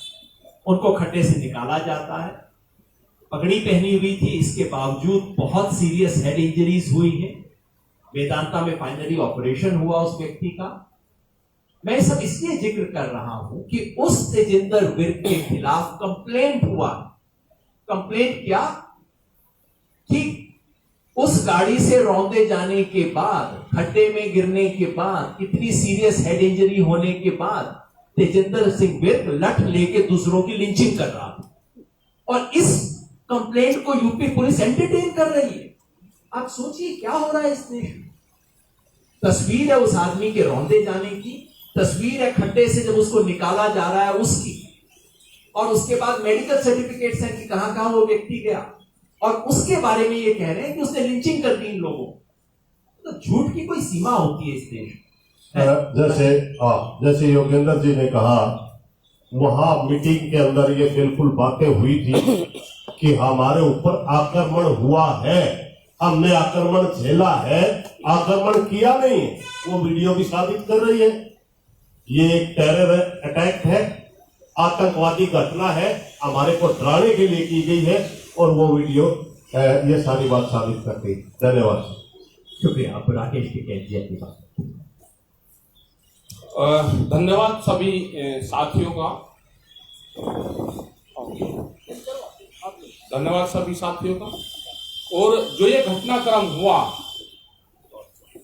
उनको खड्डे से निकाला जाता है, पगड़ी पहनी हुई थी, इसके बावजूद बहुत सीरियस हेड इंजरीज हुई है। वेदांता में फाइनली ऑपरेशन हुआ उस व्यक्ति का। मैं सब इसलिए जिक्र कर रहा हूं कि उस तेजेंद्र विर्क के खिलाफ कंप्लेंट हुआ। कंप्लेंट क्या कि उस गाड़ी से रौंदे जाने के बाद, खड्डे में गिरने के बाद, इतनी सीरियस हेड इंजरी होने के बाद तेजेंद्र सिंह विर्क लठ लेके दूसरों की लिंचिंग कर रहा था, और इस कंप्लेंट को यूपी पुलिस एंटरटेन कर रही है। आप सोचिए क्या हो रहा है इस देश में। तस्वीर है उस आदमी के रौंदे जाने की, तस्वीर है खड्डे से जब उसको निकाला जा रहा है उसकी, और उसके बाद मेडिकल सर्टिफिकेट्स हैं कि कहां कहां वो व्यक्ति गया, और उसके बारे में ये कह रहे हैं कि उसने लिंचिंग कर दी इन लोगों। तो झूठ की कोई सीमा होती है इस देश में। जैसे योगेंद्र जी ने कहा, वहां मीटिंग के अंदर ये बिल्कुल बातें हुई थी कि हमारे ऊपर आक्रमण हुआ है, हमने आक्रमण झेला है, आक्रमण किया नहीं। वो वीडियो भी साबित कर रही है ये एक टेरर अटैक है, आतंकवादी घटना है, हमारे को डराने के लिए की गई है, और वो वीडियो ये सारी बात साबित करती है। धन्यवाद। शुक्रिया। आप राकेश की कह दिया अपनी बात। धन्यवाद सभी साथियों का। धन्यवाद सभी साथियों का। और जो ये घटनाक्रम हुआ,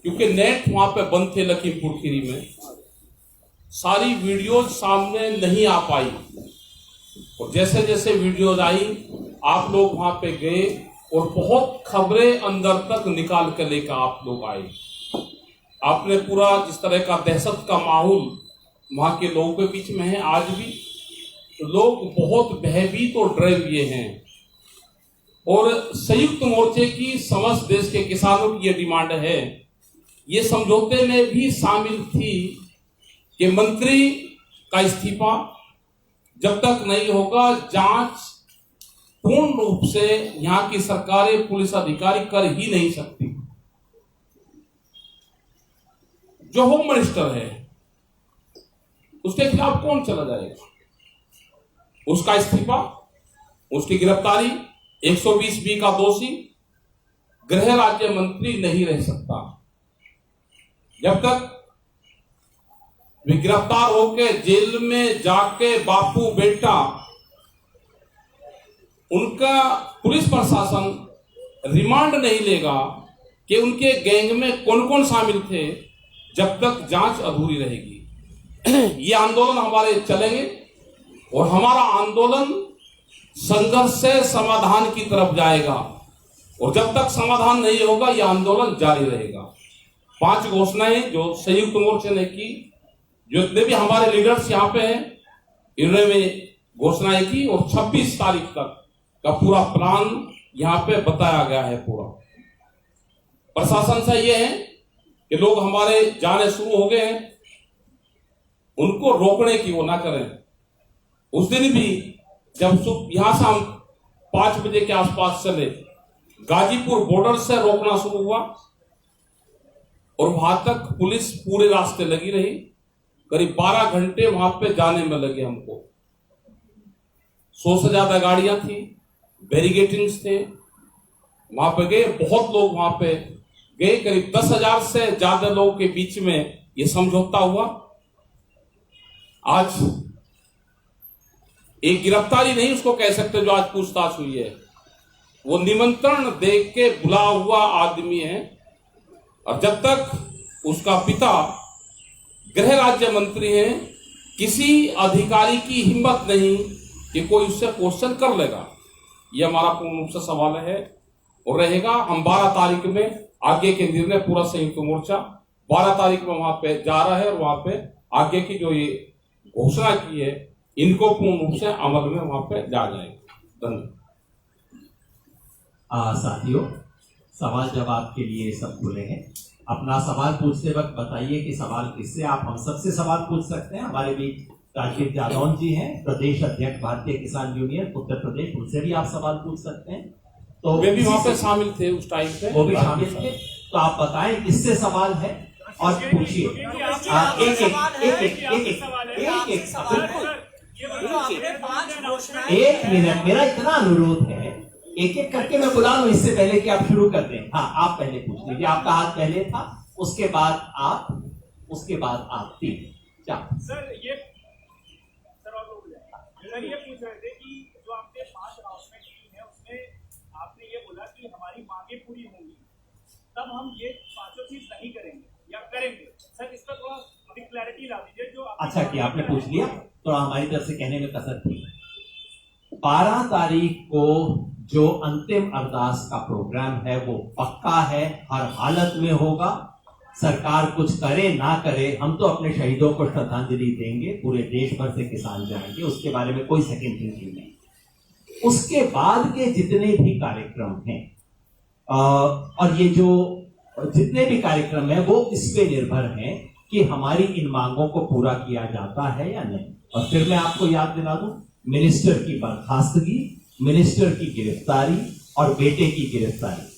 क्योंकि नेट वहां पे बंद थे लखीमपुर खीरी में, सारी वीडियोज सामने नहीं आ पाई, और जैसे जैसे वीडियोज आई आप लोग वहां पे गए और बहुत खबरें अंदर तक निकाल कर लेकर आप लोग आए। आपने पूरा जिस तरह का दहशत का माहौल वहां के लोगों के बीच में है, आज भी लोग बहुत भयभीत और डरे हुए हैं। और संयुक्त मोर्चे की समस्त देश के किसानों की यह डिमांड है, ये समझौते में भी शामिल थी कि मंत्री का इस्तीफा जब तक नहीं होगा, जांच पूर्ण रूप से यहाँ की सरकारें, पुलिस अधिकारी कर ही नहीं सकती। जो होम मिनिस्टर है उसके खिलाफ कौन चला जाएगा? उसका इस्तीफा, उसकी गिरफ्तारी, 120B का दोषी गृह राज्य मंत्री नहीं रह सकता। जब तक वे गिरफ्तार होकर जेल में जाके बापू बेटा उनका पुलिस प्रशासन रिमांड नहीं लेगा कि उनके गैंग में कौन कौन शामिल थे, जब तक जांच अधूरी रहेगी। ये आंदोलन हमारे चलेंगे और हमारा आंदोलन संघर्ष से समाधान की तरफ जाएगा, और जब तक समाधान नहीं होगा यह आंदोलन जारी रहेगा। 5 घोषणाएं जो संयुक्त मोर्चे ने की, जो इतने भी हमारे लीडर्स यहाँ पे हैं, इन्होंने घोषणाएं की, और 26 तारीख तक का पूरा प्लान यहाँ पे बताया गया है। पूरा प्रशासन से ये है कि लोग हमारे जाने शुरू हो गए हैं, उनको रोकने की वो ना करें। उस दिन भी जब यहां से हम 5 बजे के आसपास चले, गाजीपुर बॉर्डर से रोकना शुरू हुआ और वहां तक पुलिस पूरे रास्ते लगी रही। करीब 12 घंटे वहां पे जाने में लगे हमको। 100 से ज्यादा गाड़ियां थी, बैरिगेटिंग्स थे, वहां पे गए, बहुत लोग वहां पे गए। करीब 10,000 से ज्यादा लोगों के बीच में ये समझौता हुआ। आज एक गिरफ्तारी नहीं उसको कह सकते जो आज पूछताछ हुई है, वो निमंत्रण दे के बुला हुआ आदमी है, और जब तक उसका पिता गृह राज्य मंत्री है, किसी अधिकारी की हिम्मत नहीं कि कोई उससे क्वेश्चन कर लेगा। यह हमारा पूर्ण रूप से सवाल है और रहेगा। हम 12 तारीख में आगे के निर्णय, पूरा संयुक्त मोर्चा 12 तारीख में वहां पे जा रहा है, और वहां पे आगे की जो ये घोषणा की है इनको पूर्ण रूप से अमल में वहां पे जा जाएगा। धन्यवाद। साथियों, सवाल जवाब के लिए सब खुले हैं। अपना सवाल पूछते वक्त बताइए कि सवाल किससे। आप हम सबसे सवाल पूछ सकते हैं। हमारे बीच राजीव जादौन जी हैं, प्रदेश अध्यक्ष भारतीय किसान यूनियन उत्तर प्रदेश, उनसे भी आप सवाल पूछ सकते हैं। तो वे भी वहां पे शामिल थे उस टाइम पे, वो भी शामिल थे। तो आप बताएं किससे सवाल है और पूछिए। एक मिनट, मेरा इतना अनुरोध है, एक एक करके मैं बुला लूं इससे पहले कि आप शुरू कर दें। हाँ, आप पहले पूछ लीजिए। आपका हाथ पहले था, उसके बाद आप, उसके बाद आप। 3 4 सर ये पूछ रहे थे कि जो आपने 5 अनाउंसमेंट की है उसमें आपने ये बोला कि हमारी मांगे पूरी होंगी, तब हम ये 5 चीज नहीं करेंगे या करेंगे। सर इस पर थोड़ा अभी क्लैरिटी ला दीजिए। जो अच्छा कि आपने पूछ लिया, तो हमारी तरफ से कहने में कसर थी। 12 तारीख को जो अंतिम अरदास का प्रोग्राम है वो पक्का है, हर हालत में होगा। सरकार कुछ करे ना करे, हम तो अपने शहीदों को श्रद्धांजलि देंगे। पूरे देश भर से किसान जाएंगे, उसके बारे में कोई सेकंड थिंकिंग नहीं। उसके बाद के जितने भी कार्यक्रम हैं और ये जो जितने भी कार्यक्रम हैं वो इस पे निर्भर हैं कि हमारी इन मांगों को पूरा किया जाता है या नहीं। और फिर मैं आपको याद दिला दूं, मिनिस्टर की बर्खास्तगी, मिनिस्टर की गिरफ्तारी और बेटे की गिरफ्तारी,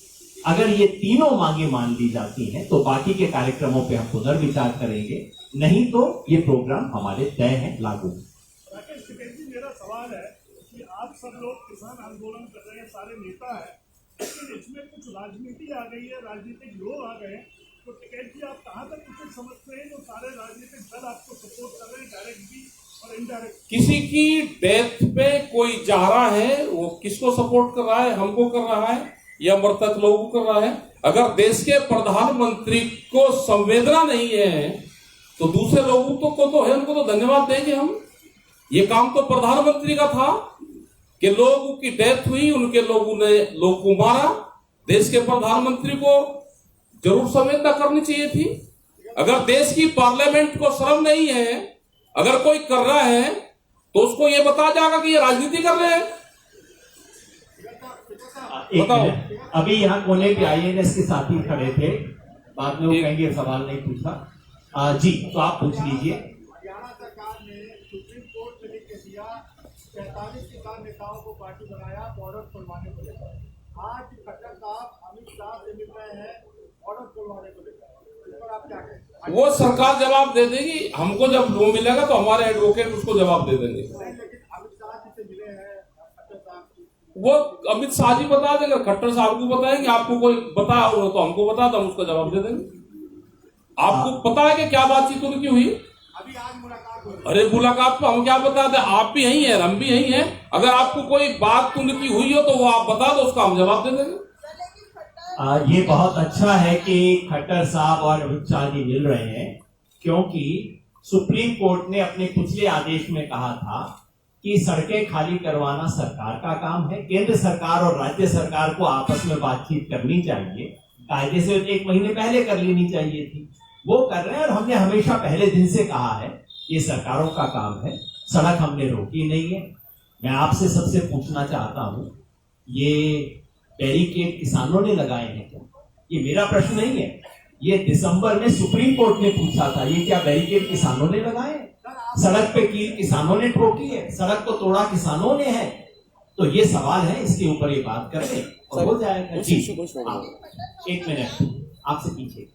अगर ये तीनों मांगे मान ली जाती हैं तो बाकी के कार्यक्रमों पे हम पुनर्विचार करेंगे, नहीं तो ये प्रोग्राम हमारे तय है, लागू। राकेश टिकैत जी, मेरा सवाल है कि आप सब लोग किसान आंदोलन कर रहे हैं, सारे नेता हैं, लेकिन इसमें कुछ राजनीति आ गई है, राजनीतिक लोग आ गए हैं, तो टिकैत जी आप कहाँ तक उचित समझते हैं जो सारे राजनीतिक दल आपको सपोर्ट कर रहे हैं, डायरेक्ट भी और इनडायरेक्ट? किसी की डेथ पे कोई जा रहा है, वो किसको सपोर्ट कर रहा है? हमको कर रहा है या मृतक लोगों को कर रहा है? अगर देश के प्रधानमंत्री को संवेदना नहीं है तो दूसरे लोगों को तो है, उनको तो धन्यवाद देंगे हम। ये काम तो प्रधानमंत्री का था कि लोगों की डेथ हुई, उनके लोगों ने लोग को मारा। देश के प्रधानमंत्री को जरूर संवेदना करनी चाहिए थी। अगर देश की पार्लियामेंट को शर्म नहीं है, अगर कोई कर रहा है तो उसको ये बताया जाएगा कि ये राजनीति कर रहे हैं। बताओ। अभी यहाँ कोने पे IAS के साथी खड़े थे, बाद में वो कहेंगे सवाल नहीं पूछा। जी, तो आप पूछ लीजिए। हरियाणा सरकार ने सुप्रीम कोर्ट में लिख के दिया, 43 किसान नेताओं को पार्टी बनाया बॉर्डर खुलवाने को लेकर। आज खट्टर साहब अमित शाह से मिल रहे हैं बॉर्डर खुलवाने को लेकर, इस पर आप क्या कहें? वो सरकार जवाब दे देगी, हमको जब लो मिलेगा तो हमारे एडवोकेट उसको जवाब दे देंगे। लेकिन अमित शाह जी से मिले हैं खट्टर साहब, वो अमित शाह जी बता देंगे, खट्टर साहब को बताएंगे। आपको कोई बताया हो तो हमको बता दो, हम उसका जवाब दे देंगे। आपको पता है कि क्या बातचीत उनकी हुई? अभी आज मुलाकात अरे मुलाकात पे हम क्या बता दें, आप भी यही हैं, हम भी यही हैं। अगर आपको कोई बात उनकी हुई हो तो वो आप बता दो, उसका हम जवाब दे देंगे। ये बहुत अच्छा है कि खट्टर साहब और अमित शाह जी मिल रहे हैं, क्योंकि सुप्रीम कोर्ट ने अपने पिछले आदेश में कहा था कि सड़कें खाली करवाना सरकार का काम है। केंद्र सरकार और राज्य सरकार को आपस में बातचीत करनी चाहिए, कायदे से 1 महीने पहले कर लेनी चाहिए थी, वो कर रहे हैं। और हमने हमेशा पहले दिन से कहा है ये सरकारों का काम है, सड़क हमने रोकी नहीं है। मैं आपसे सबसे पूछना चाहता हूं, ये बैरिकेड किसानों ने लगाए हैं क्या? ये मेरा प्रश्न नहीं है, ये दिसंबर में सुप्रीम कोर्ट ने पूछा था, ये क्या बैरिकेड किसानों ने लगाए? सड़क पे कील किसानों ने ठोकी है, सड़क को तोड़ा किसानों ने है। तो ये सवाल है, इसके ऊपर ये बात कर ले और हो जाएगा। जी, 1 मिनट आपसे पीछे।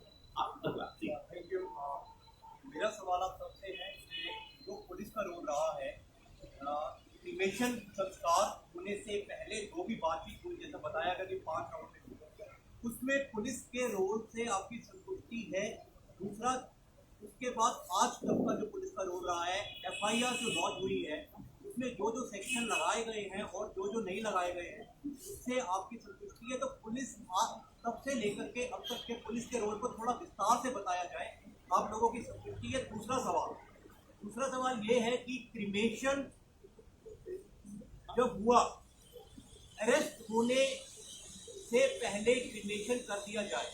मेरा सवाल आप सबसे है कि जो पुलिस का रोल रहा है, क्रिमेशन संस्कार होने से पहले जो भी बातचीत हुई, जैसा बताया गया कि 5 राउंड में, उसमें पुलिस के रोल से आपकी संतुष्टि है? दूसरा, उसके बाद आज तक का जो पुलिस का रोल रहा है, FIR जो लॉन्च हुई है, उसमें जो जो सेक्शन लगाए गए हैं और जो जो नहीं लगाए गए हैं, उससे आपकी संतुष्टि है? तो पुलिस तब से लेकर के अब तक के पुलिस के रोल को थोड़ा विस्तार से बताया जाए, आप लोगों की संतुष्टि है। दूसरा सवाल ये है कि क्रिमेशन जब हुआ, अरेस्ट होने से पहले क्रिमेशन कर दिया जाए,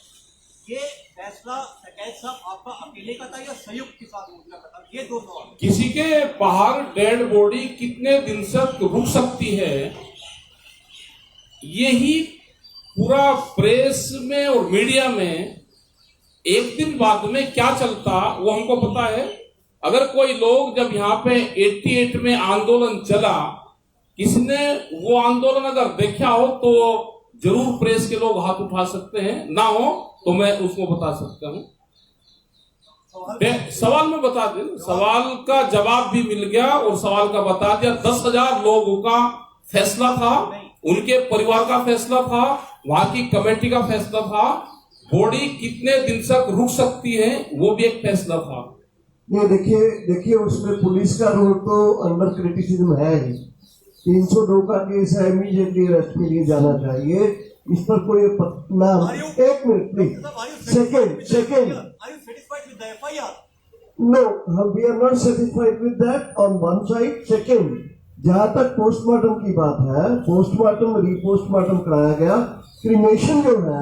ये फैसला सकैत साहब आपका अकेले का था या संयुक्त किसान मोर्चा का था? ये 2 सवाल। किसी के बाहर डेड बॉडी कितने दिन तक रुक सकती है, यही पूरा प्रेस में और मीडिया में एक दिन बाद में क्या चलता वो हमको पता है। अगर कोई लोग, जब यहाँ पे 88 में आंदोलन चला, किसने वो आंदोलन अगर देखा हो तो जरूर प्रेस के लोग हाथ उठा सकते हैं, ना हो तो मैं उसको बता सकता हूँ। सवाल में बता दें, सवाल का जवाब भी मिल गया और सवाल का बता दिया। 10,000 लोगों का फैसला था, उनके परिवार का फैसला था, वहां की कमेटी का फैसला था। बॉडी कितने दिन तक रुक सकती है वो भी एक फैसला था। ये देखिए उसमें पुलिस का रोल तो अंडर क्रिटिसिज्म है ही। 302 का केस है, इमीडिएटली अरेस्ट के लिए जाना चाहिए। इस पर कोई नाम, 1 minute please, second no, we are not satisfied with that on one side. Second, जहां तक पोस्टमार्टम की बात है, पोस्टमार्टम रीपोस्टमार्टम कराया गया। क्रिमेशन जो है,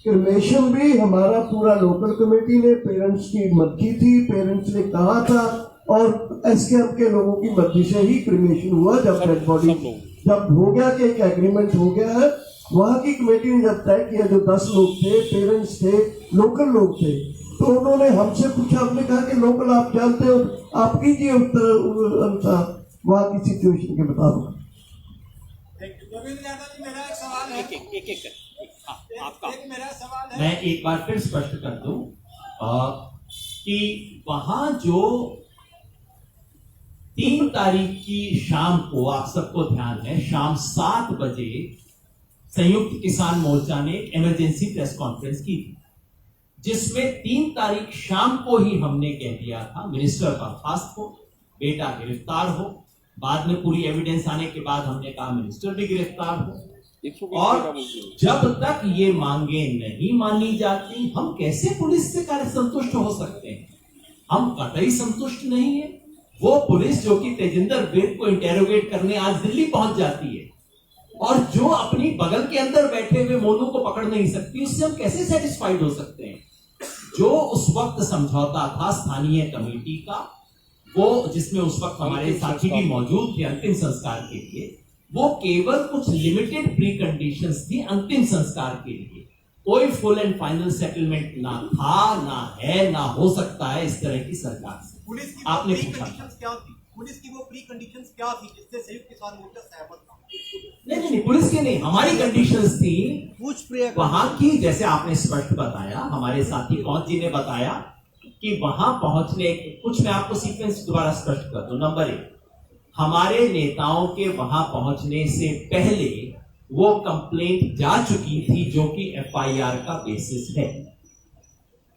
क्रिमेशन भी हमारा पूरा लोकल कमेटी ने, पेरेंट्स की मर्जी थी, पेरेंट्स ने कहा था, और एसकेएम के लोगों की मर्जी से ही क्रिमेशन हुआ। जब डेड बॉडी जब हो गया कि एक एग्रीमेंट हो गया है, वहां की कमेटी ने जब तय किया, जो 10 लोग थे, पेरेंट्स थे, लोकल लोग थे, तो उन्होंने हमसे पूछा, हमने कहा कि लोकल आप जानते हो, आप कीजिए उत्तर वहां की सिचुएशन के मुताबिक। मैं एक बार फिर स्पष्ट कर दूं कि वहां जो 3 तारीख की शाम को, आप सबको ध्यान है, शाम 7 बजे संयुक्त किसान मोर्चा ने इमरजेंसी प्रेस कॉन्फ्रेंस की थी, जिसमें 3 तारीख शाम को ही हमने कह दिया था मिनिस्टर बर्खास्त हो, बेटा गिरफ्तार हो। बाद में पूरी एविडेंस आने के बाद हमने कहा मिनिस्टर भी गिरफ्तार हो। और जब तक ये मांगे नहीं मानी जाती, हम कैसे पुलिस से कार्य संतुष्ट हो सकते हैं? हम कतई संतुष्ट नहीं है। वो पुलिस जो कि तेजिंदर बेग को इंटेरोगेट करने आज दिल्ली पहुंच जाती है, और जो अपनी बगल के अंदर बैठे हुए मोनू को पकड़ नहीं सकती, उससे हम कैसे सेटिस्फाइड हो सकते हैं? जो उस वक्त समझौता था स्थानीय कमेटी का, वो जिसमें उस वक्त हमारे साथी भी मौजूद थे अंतिम संस्कार के लिए, वो केवल कुछ लिमिटेड प्री कंडीशंस थी अंतिम संस्कार के लिए। कोई फुल एंड फाइनल सेटलमेंट ना था, ना है, ना हो सकता है इस तरह की सरकार से। पुलिस की आपने प्री पूछा कंडीशंस क्या थी? पुलिस की वो प्री कंडीशंस क्या थी जिससे संयुक्त किसान मोर्चा सहमत था? नहीं, पुलिस की नहीं, हमारी कंडीशंस थी वहां की। जैसे आपने स्पष्ट बताया, हमारे साथी कौन जी ने बताया कि वहां पहुंचने, कुछ मैं आपको सीक्वेंस दोबारा स्पष्ट कर दूं। नंबर 1, हमारे नेताओं के वहां पहुंचने से पहले वो कंप्लेंट जा चुकी थी, जो कि FIR का बेसिस है।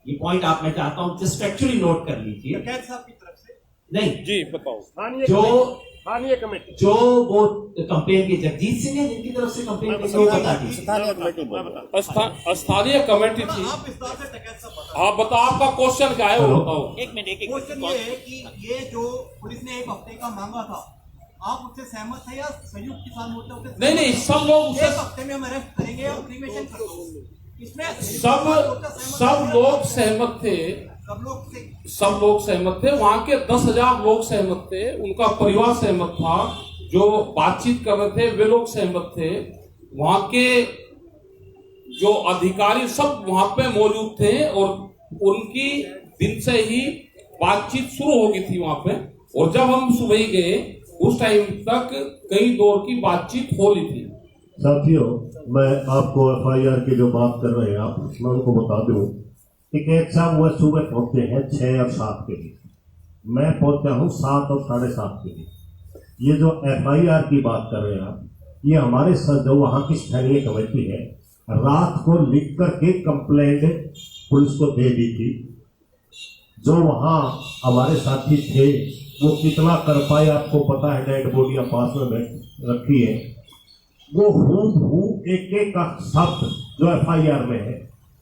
ये पॉइंट आप मैं चाहता हूं जस्ट एक्चुअली नोट कर लीजिए। कैद साहब की तरफ से नहीं जी बताओ। स्थानीय कमेटी जो वो कंप्लेन की जगजीत सिंह है जिनकी तरफ से कंप्लेन की, वो बता दीजिए। स्थानीय कमेटी बोलो। स्थानीय कमेटी थी। आप विस्तार से टिकैत साहब बताओ। आप बताओ, आपका क्वेश्चन क्या है वो बताओ। एक मिनट क्वेश्चन ये है कि ये जो पुलिस ने 1 हफ्ते का मांगा था, आप उससे सहमत थे या संयुक्त किसान मोर्चा उससे? नहीं, सब लोग उसे 1 हफ्ते में हम अरेस्ट करेंगे और क्रीमेशन कर दो। इसमें सब लोग सहमत थे। सब लोग सहमत थे। वहां के 10,000 लोग सहमत थे, उनका परिवार सहमत था, जो बातचीत कर रहे थे वे लोग सहमत थे, वहां के जो अधिकारी सब वहां पे मौजूद थे और उनकी दिन से ही बातचीत शुरू हो गई थी वहां पे। और जब हम सुबह गए उस टाइम तक कई दौर की बातचीत हो रही थी। साथियों, मैं आपको FIR की जो बात कर रहे हैं आप, मैं उनको बता दूं कि एक साहब वह सुबह पहुंचते हैं 6 और 7 के लिए, मैं पहुंचा हूं 7 और 7:30 के लिए। ये जो FIR की बात कर रहे हैं आप, ये हमारे साथ जो वहां की स्थानीय कमेटी है, रात को लिख करके कंप्लेंट पुलिस को दे दी थी। जो वहां हमारे साथी थे वो कितना कर पाए आपको पता है, डेड बॉडियां पास में रखी है, वो हूबहू एक का शब्द जो FIR में है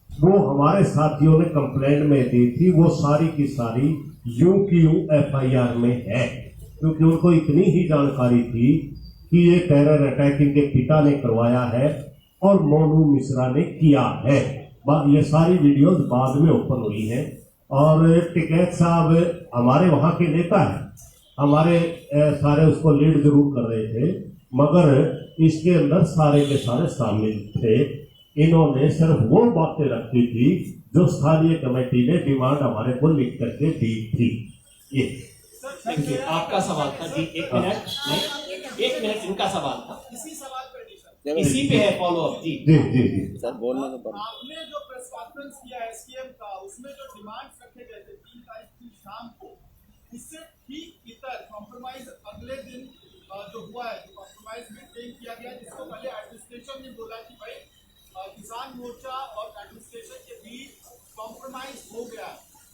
वो हमारे साथियों ने कंप्लेंट में दी थी, वो सारी की सारी यूं की यूं FIR में है, क्योंकि उनको इतनी ही जानकारी थी कि ये टेरर अटैक इनके पिता ने करवाया है और मोनू मिश्रा ने किया है। ये सारी वीडियोस बाद में ओपन हुई हैं। और टिकैत साहब हमारे वहाँ के नेता हैं, हमारे सारे उसको लीड जरूर कर रहे थे, मगर इसके अंदर सारे के सारे शामिल थे। इन्होंने सिर्फ वो बातें रखी थी जो स्थानीय कमेटी ने डिमांड हमारे को लिख करके दी थी। ये आपका सवाल था जी, 1 मिनट नहीं, 1 मिनट इनका सवाल था, इसी पे है फॉलो अप जी। जी सर बोलने तो आपने जो प्रेस कॉन्फ्रेंस किया SKM का, उसमें जो डिमांड्स रखे गए थे 3 तारीख की शाम को, इससे ठीक इतर कॉम्प्रोमाइज अगले दिन जो हुआ है, जो कॉम्प्रोमाइज में क्लेम किया गया, जिसको पहले एडमिनिस्ट्रेशन ने बोला कि भाई किसान मोर्चा और एडमिनिस्ट्रेशन के बीच कॉम्प्रोमाइज हो गया,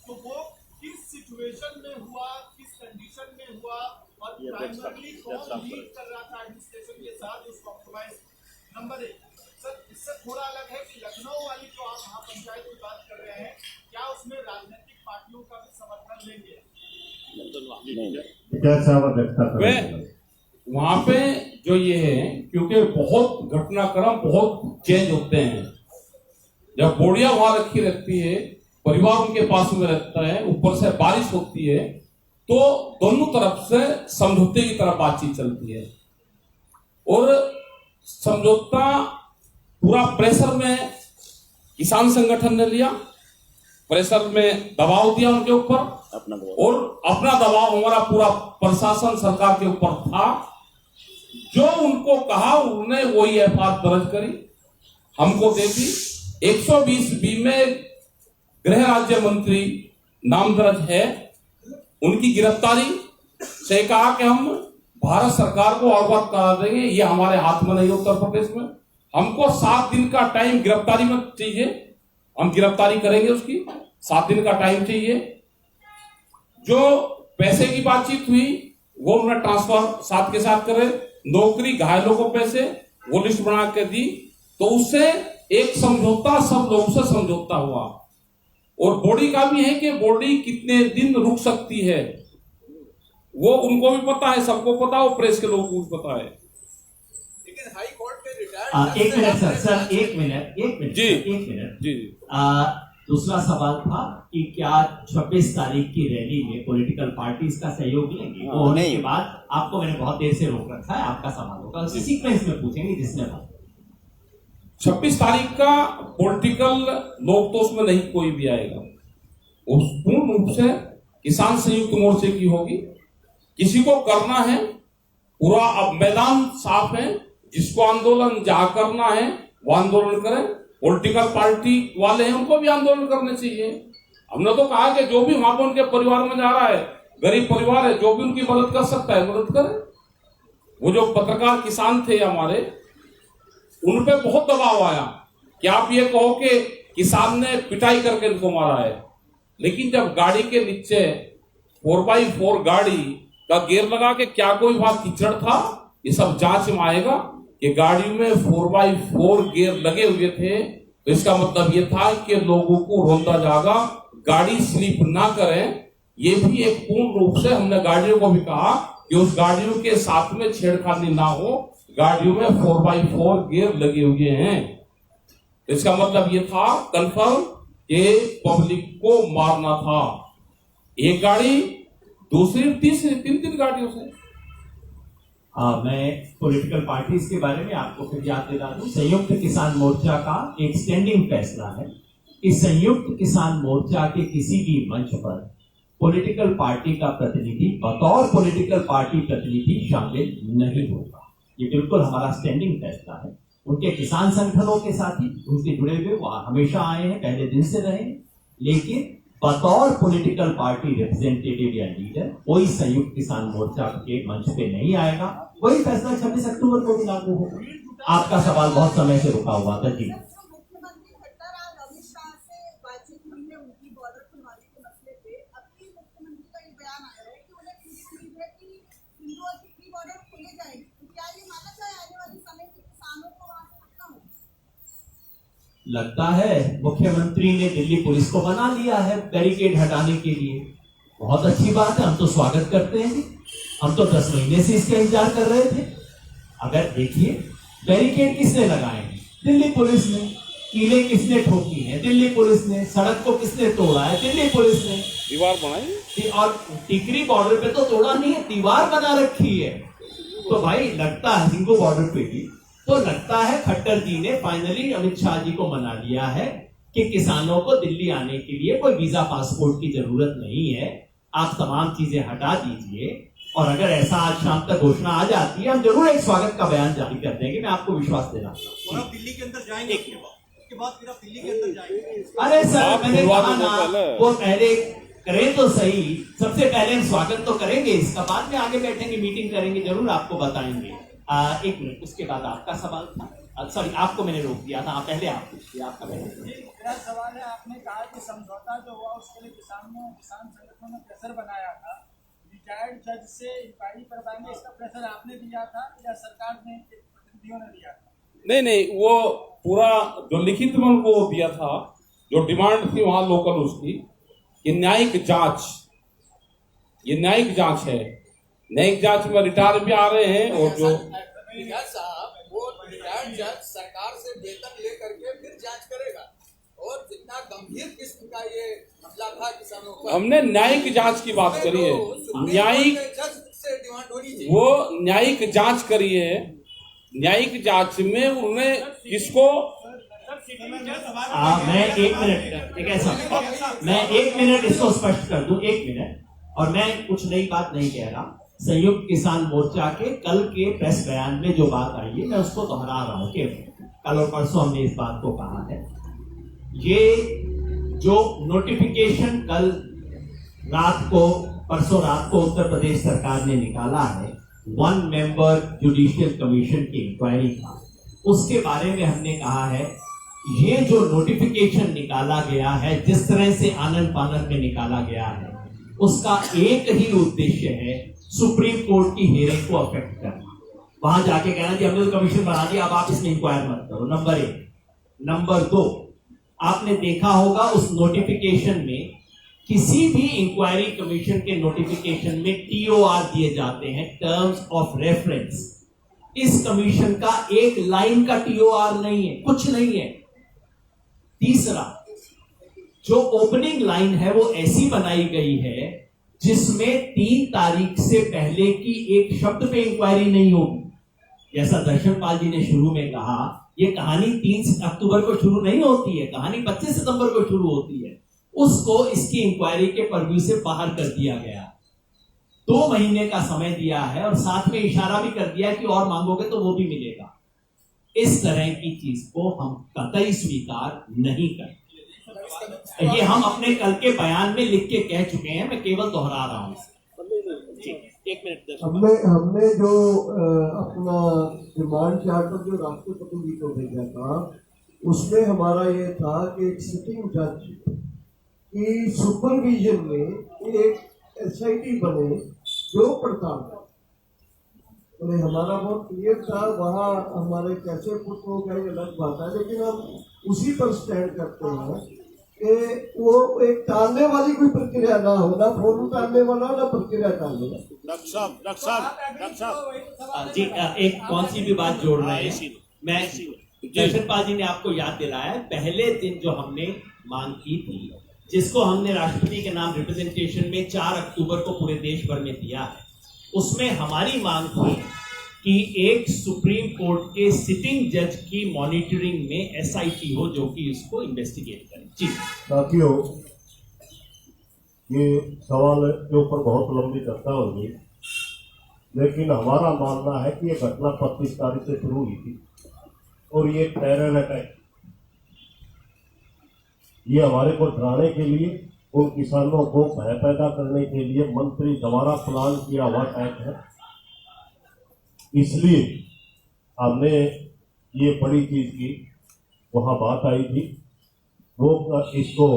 तो वो किस सिचुएशन में हुआ, किस कंडीशन में हुआ और प्राइमरली कौन लीड कर रहा था एडमिनिस्ट्रेशन के साथ उस कॉम्प्रोमाइज? नंबर 1 सर, इससे थोड़ा अलग है कि लखनऊ वाली जो आप महापंचायत की बात कर रहे हैं, क्या उसमें राजनीतिक पार्टियों का भी समर्थन लेंगे? वहां पे जो ये है, क्योंकि बहुत घटनाक्रम बहुत चेंज होते हैं। जब बोड़िया वहां रखी रहती है, परिवार उनके पास में रहता है, ऊपर से बारिश होती है, तो दोनों तरफ से समझौते की तरफ बातचीत चलती है। और समझौता पूरा प्रेशर में किसान संगठन ने लिया, प्रेशर में दबाव दिया उनके ऊपर, और अपना दबाव हमारा पूरा प्रशासन सरकार के ऊपर था। जो उनको कहा उन्होंने वही FIR दर्ज करी, हमको दे दी। 120B में गृह राज्य मंत्री नाम दर्ज है, उनकी गिरफ्तारी से कहा कि हम भारत सरकार को अवगत करा देंगे, ये हमारे हाथ में नहीं है उत्तर प्रदेश में। हमको 7 दिन का टाइम गिरफ्तारी में चाहिए, हम गिरफ्तारी करेंगे, उसकी 7 दिन का टाइम चाहिए। जो पैसे की बातचीत हुई वो उन्होंने ट्रांसफर साथ के साथ करे, नौकरी घायलों को पैसे वो लिस्ट बना के दी, तो उससे एक समझौता, सब लोगों से समझौता हुआ। और बॉडी का भी है कि बॉडी कितने दिन रुक सकती है, वो उनको भी पता है, सबको पता है, वो प्रेस के लोगों को भी पता है। लेकिन हाई कोर्ट के रिटायर्ड 1 मिनट सर 1 मिनट जी 1 मिनट जी। दूसरा सवाल था कि क्या 26 तारीख की रैली में पॉलिटिकल पार्टीज का सहयोग लेंगे? वो होने के बाद आपको मैंने बहुत देर से रोक रखा है, आपका सवाल होगा, सीक्वेंस में पूछेंगे जिसने बात। 26 तारीख का पॉलिटिकल लोग तो उसमें नहीं कोई भी आएगा, उस पूर्ण रूप से किसान संयुक्त मोर्चे की होगी। किसी को करना है पूरा, अब मैदान साफ है, जिसको आंदोलन जहां करना है वो आंदोलन करें। पॉलिटिकल पार्टी वाले हैं, उनको भी आंदोलन करने चाहिए। हमने तो कहा कि जो भी वहां पर उनके परिवार में जा रहा है, गरीब परिवार है, जो भी उनकी मदद कर सकता है मदद करे। वो जो पत्रकार किसान थे हमारे, उन पे बहुत दबाव आया कि आप ये कहो कि किसान ने पिटाई करके इनको मारा है, लेकिन जब गाड़ी के नीचे 4x4 गाड़ी का गेयर लगा के क्या कोई वहां कीचड़ था? ये सब जांच में आएगा कि गाड़ियों में 4x4 गियर लगे हुए थे। तो इसका मतलब ये था कि लोगों को रोंदा जागा, गाड़ी स्लिप ना करें। ये भी एक पूर्ण रूप से हमने गाड़ियों को भी कहा कि उस गाड़ियों के साथ में छेड़खानी ना हो। गाड़ियों में 4x4 गियर लगे हुए हैं। इसका मतलब ये था कंफर्म कि पब्लिक को मारना था। एक गाड़ी, दूसरी, तीसरी, तीन गाड़ियों से। मैं पॉलिटिकल पार्टीज के बारे में आपको फिर याद दिला दूं। संयुक्त किसान मोर्चा का एक स्टैंडिंग फैसला है कि संयुक्त किसान मोर्चा के किसी भी मंच पर पॉलिटिकल पार्टी का प्रतिनिधि बतौर पॉलिटिकल पार्टी प्रतिनिधि शामिल नहीं होगा। ये बिल्कुल हमारा स्टैंडिंग फैसला है। उनके किसान संगठनों के साथी उनसे जुड़े हुए वो हमेशा आए हैं, पहले दिन से रहे, लेकिन बतौर पॉलिटिकल पार्टी रिप्रेजेंटेटिव या लीडर कोई संयुक्त किसान मोर्चा के मंच पे नहीं आएगा। वही फैसला 26 अक्टूबर को भी लागू होगा। आपका सवाल बहुत समय से रुका हुआ था जी। मुख्यमंत्री खट्टर आज अमित शाह से बातचीत हुई है उनकी बॉर्डर खुलवाने के मसले पे। अब मुख्यमंत्री का ये बयान आया है कि उन्हें पूरी उम्मीद है कि सिंधु और तितली बॉर्डर खुले जाएंगे। तो क्या ये माना जाए आने वाले समय में किसानों को वहां से हटना होगा? लगता है मुख्यमंत्री ने दिल्ली पुलिस को बना लिया है बैरिकेड हटाने के लिए। बहुत अच्छी बात है, हम तो स्वागत करते हैं। हम तो 10 महीने से इसका इंतजार कर रहे थे। अगर देखिए, बैरिकेड किसने लगाए हैं? दिल्ली पुलिस ने। कीलें किसने ठोकी हैं? दिल्ली पुलिस ने। सड़क को किसने तोड़ा है? दिल्ली पुलिस ने। दीवार बनाई, और टिकरी बॉर्डर पे तो तोड़ा नहीं है, दीवार बना रखी है। तो भाई लगता है सिंगू बॉर्डर पे भी तो लगता है खट्टर जी ने फाइनली अमित शाह जी को मना लिया है कि किसानों को दिल्ली आने के लिए कोई वीजा पासपोर्ट की जरूरत नहीं है। आप तमाम चीजें हटा दीजिए। और अगर ऐसा आज शाम तक घोषणा आ जाती है, हम जरूर एक स्वागत का बयान जारी कर देंगे। मैं आपको विश्वास दे रहा हूँ। आप दिल्ली के अंदर जाएंगे, उसके बाद फिर आप दिल्ली के अंदर जाएंगे। अरे सर, मैंने कहा ना, वो पहले करें तो सही। सबसे पहले हम स्वागत तो करेंगे, इसका बाद में आगे बैठेंगे, मीटिंग करेंगे, जरूर आपको बताएंगे। एक मिनट, उसके बाद आपका सवाल था। सॉरी, आपको मैंने रोक दिया था। पहले आप पूछिए, आपका मेरा सवाल है, आपने कहा कि समझौता जो हुआ उसके लिए किसान संगठनों ने प्रेशर बनाया था। रिटायर्ड जज से इंक्वायरी करवाने, इसका प्रेशर आपने दिया था या सरकार ने, प्रतिनिधियों ने दिया था? नहीं, वो पूरा जो लिखित में उनको दिया था, जो डिमांड थी वहां लोकल उसकी, ये न्यायिक जांच, ये न्यायिक जांच है। न्यायिक जांच में रिटायर भी आ रहे हैं। और जो साहब, वो रिटायर्ड जज सरकार से वेतन लेकर के फिर जांच करेगा। और जितना गंभीर किस्म का ये मसला था किसानों का, हमने न्यायिक जांच की बात करी है। न्यायिक जज से डिमांड होनी चाहिए। वो न्यायिक जांच करी है। न्यायिक जांच में उन्होंने किसको मैं 1 मिनट, मैं 1 मिनट इसको स्पष्ट कर दूं। 1 मिनट, और मैं कुछ नई बात नहीं कह रहा। संयुक्त किसान मोर्चा के कल के प्रेस बयान में जो बात आई है, मैं उसको दोहरा रहा हूं कि कल और परसों हमने इस बात को कहा है। ये जो नोटिफिकेशन कल रात को, परसों रात को उत्तर प्रदेश सरकार ने निकाला है 1 मेंबर जुडिशियल कमीशन की इंक्वायरी का, उसके बारे में हमने कहा है ये जो नोटिफिकेशन निकाला गया है, जिस तरह से आनंद पानन में निकाला गया है, उसका एक ही उद्देश्य है सुप्रीम कोर्ट की हियरिंग को अफेक्ट करना। वहां जाके कहना कि हमने तो कमीशन बना दिया, अब आप इसमें इंक्वायर मत करो। नंबर 1। नंबर 2, आपने देखा होगा उस नोटिफिकेशन में, किसी भी इंक्वायरी कमीशन के नोटिफिकेशन में TOR दिए जाते हैं, टर्म्स ऑफ रेफरेंस। इस कमीशन का एक लाइन का TOR नहीं है, कुछ नहीं है। तीसरा, जो ओपनिंग लाइन है वो ऐसी बनाई गई है जिसमें 3 तारीख से पहले की एक शब्द पे इंक्वायरी नहीं होगी। जैसा दर्शन पाल जी ने शुरू में कहा, ये कहानी 3 अक्टूबर को शुरू नहीं होती है, कहानी 25 सितंबर को शुरू होती है। उसको इसकी इंक्वायरी के पर्व्यू से बाहर कर दिया गया। 2 महीने का समय दिया है और साथ में इशारा भी कर दिया कि और मांगोगे तो वो भी मिलेगा। इस तरह की चीज को हम कतई स्वीकार नहीं करते। ये हम अपने कल के बयान में लिख के कह चुके हैं, मैं केवल दोहरा रहा हूं। 1 मिनट। हमने जो अपना डिमांड चार्टर जो राष्ट्रपति जी को भेजा था, उसमें हमारा ये था कि एक सिटिंग जज की सुपरविजन में एक SIT बने जो पड़ताल करे। अरे हमारा बहुत क्लियर था, वहाँ हमारे कैसे पुट हो गए अलग बात है, लेकिन हम उसी पर स्टैंड करते हैं कि वो एक टालने वाली कोई प्रक्रिया ना हो, ना फोन उतारने वाला ना प्रक्रिया टालने वाला। जी एक कौन सी भी बात जोड़ रहे हैं, मैं जयशंपाल जी ने आपको याद दिलाया, पहले दिन जो हमने मांग की थी, जिसको हमने राष्ट्रपति के नाम रिप्रेजेंटेशन में 4 अक्टूबर को पूरे देश भर में दिया है, उसमें हमारी मांग थी कि एक सुप्रीम कोर्ट के सिटिंग जज की मॉनिटरिंग में SIT हो जो कि इसको इन्वेस्टिगेट करे। जी साथियों, ये सवाल के ऊपर बहुत लंबी चर्चा होगी, लेकिन हमारा मानना है कि ये घटना 25 तारीख से शुरू हुई थी और ये टेरर अटैक, ये हमारे को डराने के लिए, उन किसानों को भय पैदा करने के लिए मंत्री द्वारा प्लान किया हुआ अटैक है। इसलिए हमने ये बड़ी चीज की, वहां बात आई थी, वो इसको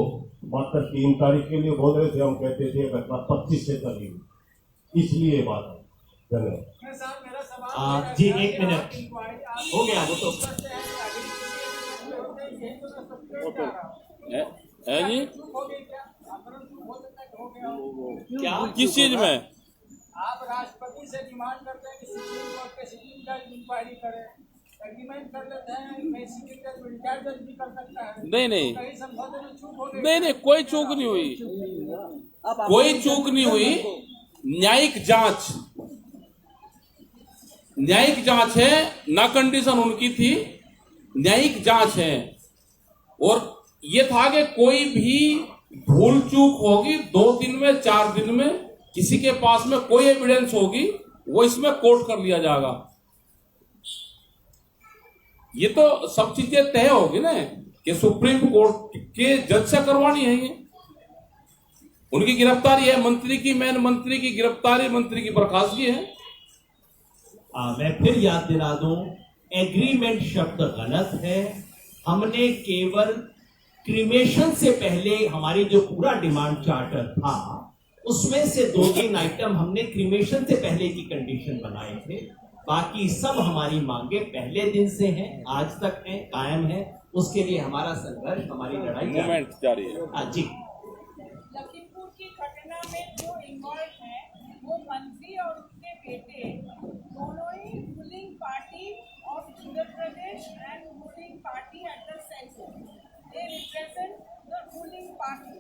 मात्र 3 तारीख के लिए बोल रहे थे, हम कहते थे घटना 25 से चली, इसलिए बात है। धन्यवाद। जी 1 मिनट हो गया, वो तो है जी। क्या किस चीज में? आप राष्ट्रपति से डिमांड करते हैं कि सुप्रीम कोर्ट के सिटिंग जज इंक्वायरी करे, एग्रीमेंट कर लेते हैं, मैं सिटिंग जज रिटायर्ड जज भी कर सकता है। नहीं कहीं समझौते में चूक हो गई। नहीं, कोई चूक नहीं हुई, कोई चूक नहीं हुई। न्यायिक जांच है ना, कंडीशन उनकी थी, न्यायिक जांच है। और ये था कि कोई भी भूल चूक होगी 2 दिन में 4 दिन में, किसी के पास में कोई एविडेंस होगी वो इसमें कोर्ट कर लिया जाएगा। ये तो सब चीजें तय होगी ना कि सुप्रीम कोर्ट के जज से करवानी है। ये उनकी गिरफ्तारी है, मंत्री की, मैन मंत्री की गिरफ्तारी, मंत्री की बर्खास्तगी है। मैं फिर याद दिला दूं, एग्रीमेंट शब्द गलत है। हमने केवल क्रिमेशन से पहले हमारी जो पूरा डिमांड चार्टर था उसमें से 2-3 आइटम हमने क्रिमेशन से पहले की कंडीशन बनाए थे। बाकी सब हमारी मांगे पहले दिन से हैं, आज तक हैं, कायम है। उसके लिए हमारा संघर्ष, हमारी लड़ाई मूवमेंट जारी है। जी लखीमपुर की घटना में जो इन्वॉल्व है वो मंत्री और उनके बेटे दोनों ही ruling party of Uttar Pradesh and ruling party at the centre. They represent the ruling party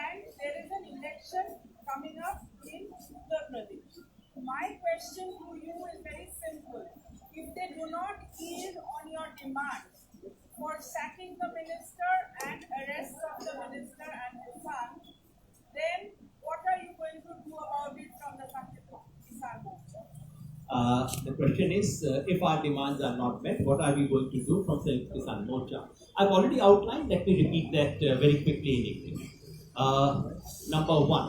and there is an election coming up in Uttar Pradesh. My question to you is very simple. If they do not yield on your demands for sacking the minister and arrest of the minister and his son, then what are you going to do about it from the Kisan Morcha? The question is, if our demands are not met, what are we going to do from Sanयुक्त Kisan Morcha? I've already outlined. Let me repeat that very quickly in English. Number 1,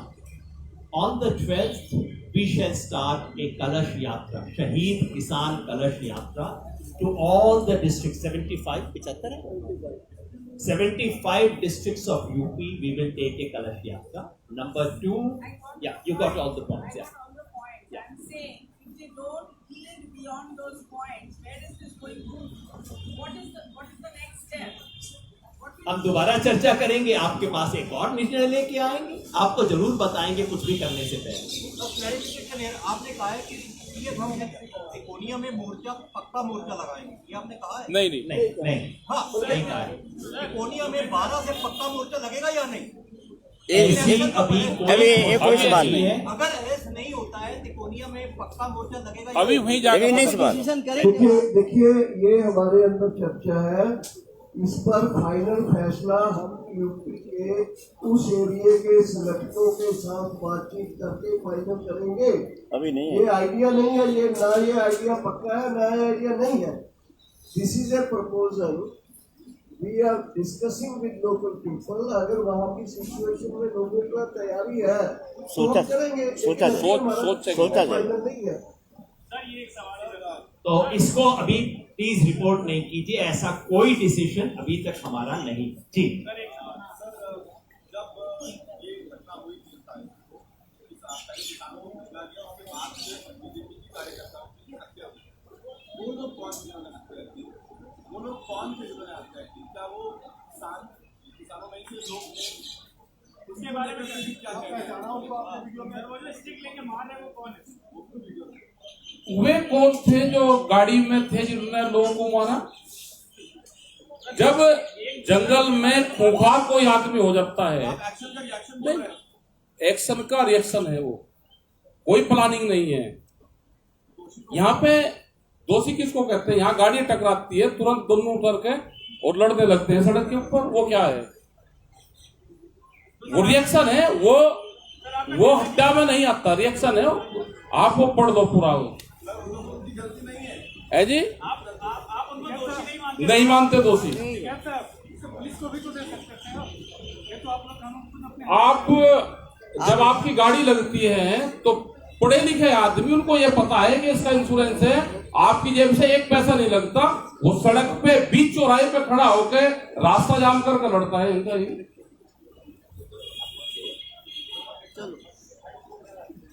on the 12th, we shall start a Kalash Yatra, Shaheed Kisan Kalash Yatra, to all the districts, 75 districts of UP. We will take a Kalash Yatra. Number 2, yeah, you got all the points. Yeah. I'm saying, if they don't yield beyond those points, where is this going to? What is the next step? हम दोबारा चर्चा करेंगे, आपके पास एक और निर्णय लेके आएंगे, आपको जरूर बताएंगे कुछ भी करने से पहले। तो क्लैरिफिकेशन है, आपने कहा है कि ये हम तिकोनिया में मोर्चा, पक्का मोर्चा लगाएंगे, ये आपने कहा है? नहीं। हाँ, नहीं कहा है। तिकोनिया में 12 से पक्का मोर्चा लगेगा या नहीं? अभी कोई सवाल नहीं है। अगर ऐसा नहीं होता है तिकोनिया में पक्का मोर्चा लगेगा, अभी वहीं जाकर नहीं सवाल। देखिए ये हमारे अंदर चर्चा है, इस पर फाइनल फैसला हम यूपी के उस एरिया के संगठनों के साथ बातचीत करके फाइनल करेंगे। अभी नहीं ये आइडिया नहीं है, ये ना ये आइडिया पक्का है, ना ये आइडिया नहीं है। This is a proposal, we are discussing with local people. अगर वहाँ की सिचुएशन में लोगों का तैयारी है तो हम करेंगे, सोचा नहीं है। तो इसको अभी प्लीज रिपोर्ट नहीं कीजिए, ऐसा कोई डिसीजन अभी तक हमारा नहीं। जी जब ये घटना हुई 3 तारीख को, पहले किसानों को बुला दिया, उसके बाद बीजेपी के कार्यकर्ताओं की हत्या हुई। वो लोग कौन जिन्होंने हत्या की? वो लोग कौन थे जिन्होंने हत्या की? क्या वो किसानों में से लोग थे? उसके बारे में क्या वे कौन थे जो गाड़ी में थे जिन्होंने लोगों को मारा? जब जंगल में खूंखार कोई आदमी हो जाता है, एक्शन का रिएक्शन है, वो कोई प्लानिंग नहीं है। यहाँ पे दोषी किसको कहते हैं? यहाँ गाड़ी टकराती है, तुरंत दोनों उतर के और लड़ने लगते हैं सड़क के ऊपर। वो क्या है? वो रिएक्शन है, वो हत्या में नहीं आता, रिएक्शन है। आप वो पढ़ दो पूरा, वो है जी। नहीं मानते दोषी। आप जब आपकी गाड़ी लगती है तो पढ़े लिखे आदमी, उनको ये पता है कि इसका इंश्योरेंस है, आपकी जेब से एक पैसा नहीं लगता। वो सड़क पे बीच चौराहे पे खड़ा होकर रास्ता जाम करके लड़ता है। इनका ही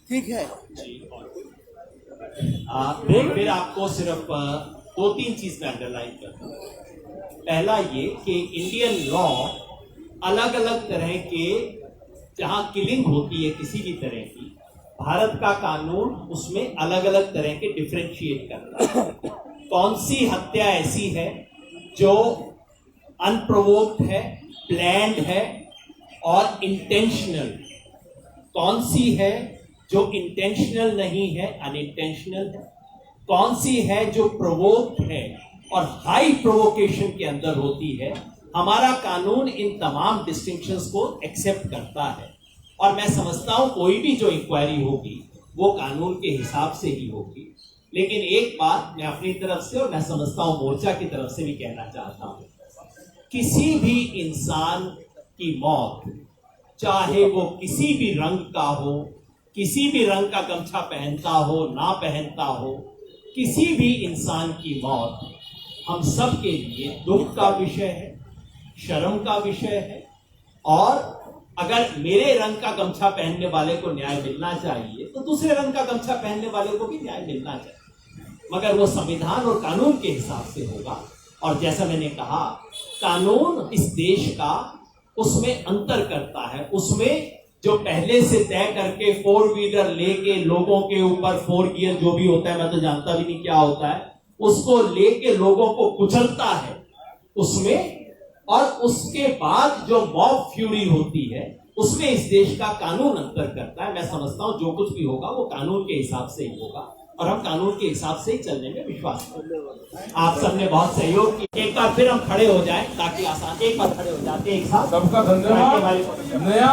ठीक है। फिर आपको सिर्फ 2-3 चीज में अंडरलाइन करता हूं। पहला ये कि इंडियन लॉ अलग अलग तरह के, जहां किलिंग होती है किसी भी तरह की, भारत का कानून उसमें अलग अलग तरह के डिफरेंशिएट करता है। कौन सी हत्या ऐसी है जो अनप्रोवोक्ड है, प्लान्ड है और इंटेंशनल? कौन सी है जो इंटेंशनल नहीं है, अनइंटेंशनल है? कौन सी है जो प्रोवोक्ड है और हाई प्रोवोकेशन के अंदर होती है? हमारा कानून इन तमाम डिस्टिंक्शंस को एक्सेप्ट करता है और मैं समझता हूं कोई भी जो इंक्वायरी होगी वो कानून के हिसाब से ही होगी। लेकिन एक बात मैं अपनी तरफ से और मैं समझता हूं मोर्चा की तरफ से भी कहना चाहता हूं, किसी भी इंसान की मौत, चाहे वो किसी भी रंग का हो, किसी भी रंग का गमछा पहनता हो ना पहनता हो, किसी भी इंसान की मौत हम सब के लिए दुख का विषय है, शर्म का विषय है। और अगर मेरे रंग का गमछा पहनने वाले को न्याय मिलना चाहिए तो दूसरे रंग का गमछा पहनने वाले को भी न्याय मिलना चाहिए, मगर वो संविधान और कानून के हिसाब से होगा। और जैसा मैंने कहा, कानून इस देश का उसमें अंतर करता है। उसमें जो पहले से तय करके 4 व्हीलर लेके लोगों के ऊपर 4 गियर जो भी होता है, मैं तो जानता भी नहीं क्या होता है, उसको लेके लोगों को कुचलता है उसमें, और उसके बाद जो मॉब फ्यूरी होती है उसमें इस देश का कानून अंतर करता है। मैं समझता हूं जो कुछ भी होगा वो कानून के हिसाब से ही होगा और हम कानून के हिसाब से ही चलने में विश्वास करते हैं। आप सबने बहुत सहयोग किया। एक बार फिर हम खड़े हो जाएं ताकि आसान, एक बार खड़े हो जाते हैं एक साथ। सबका धन्यवाद। नया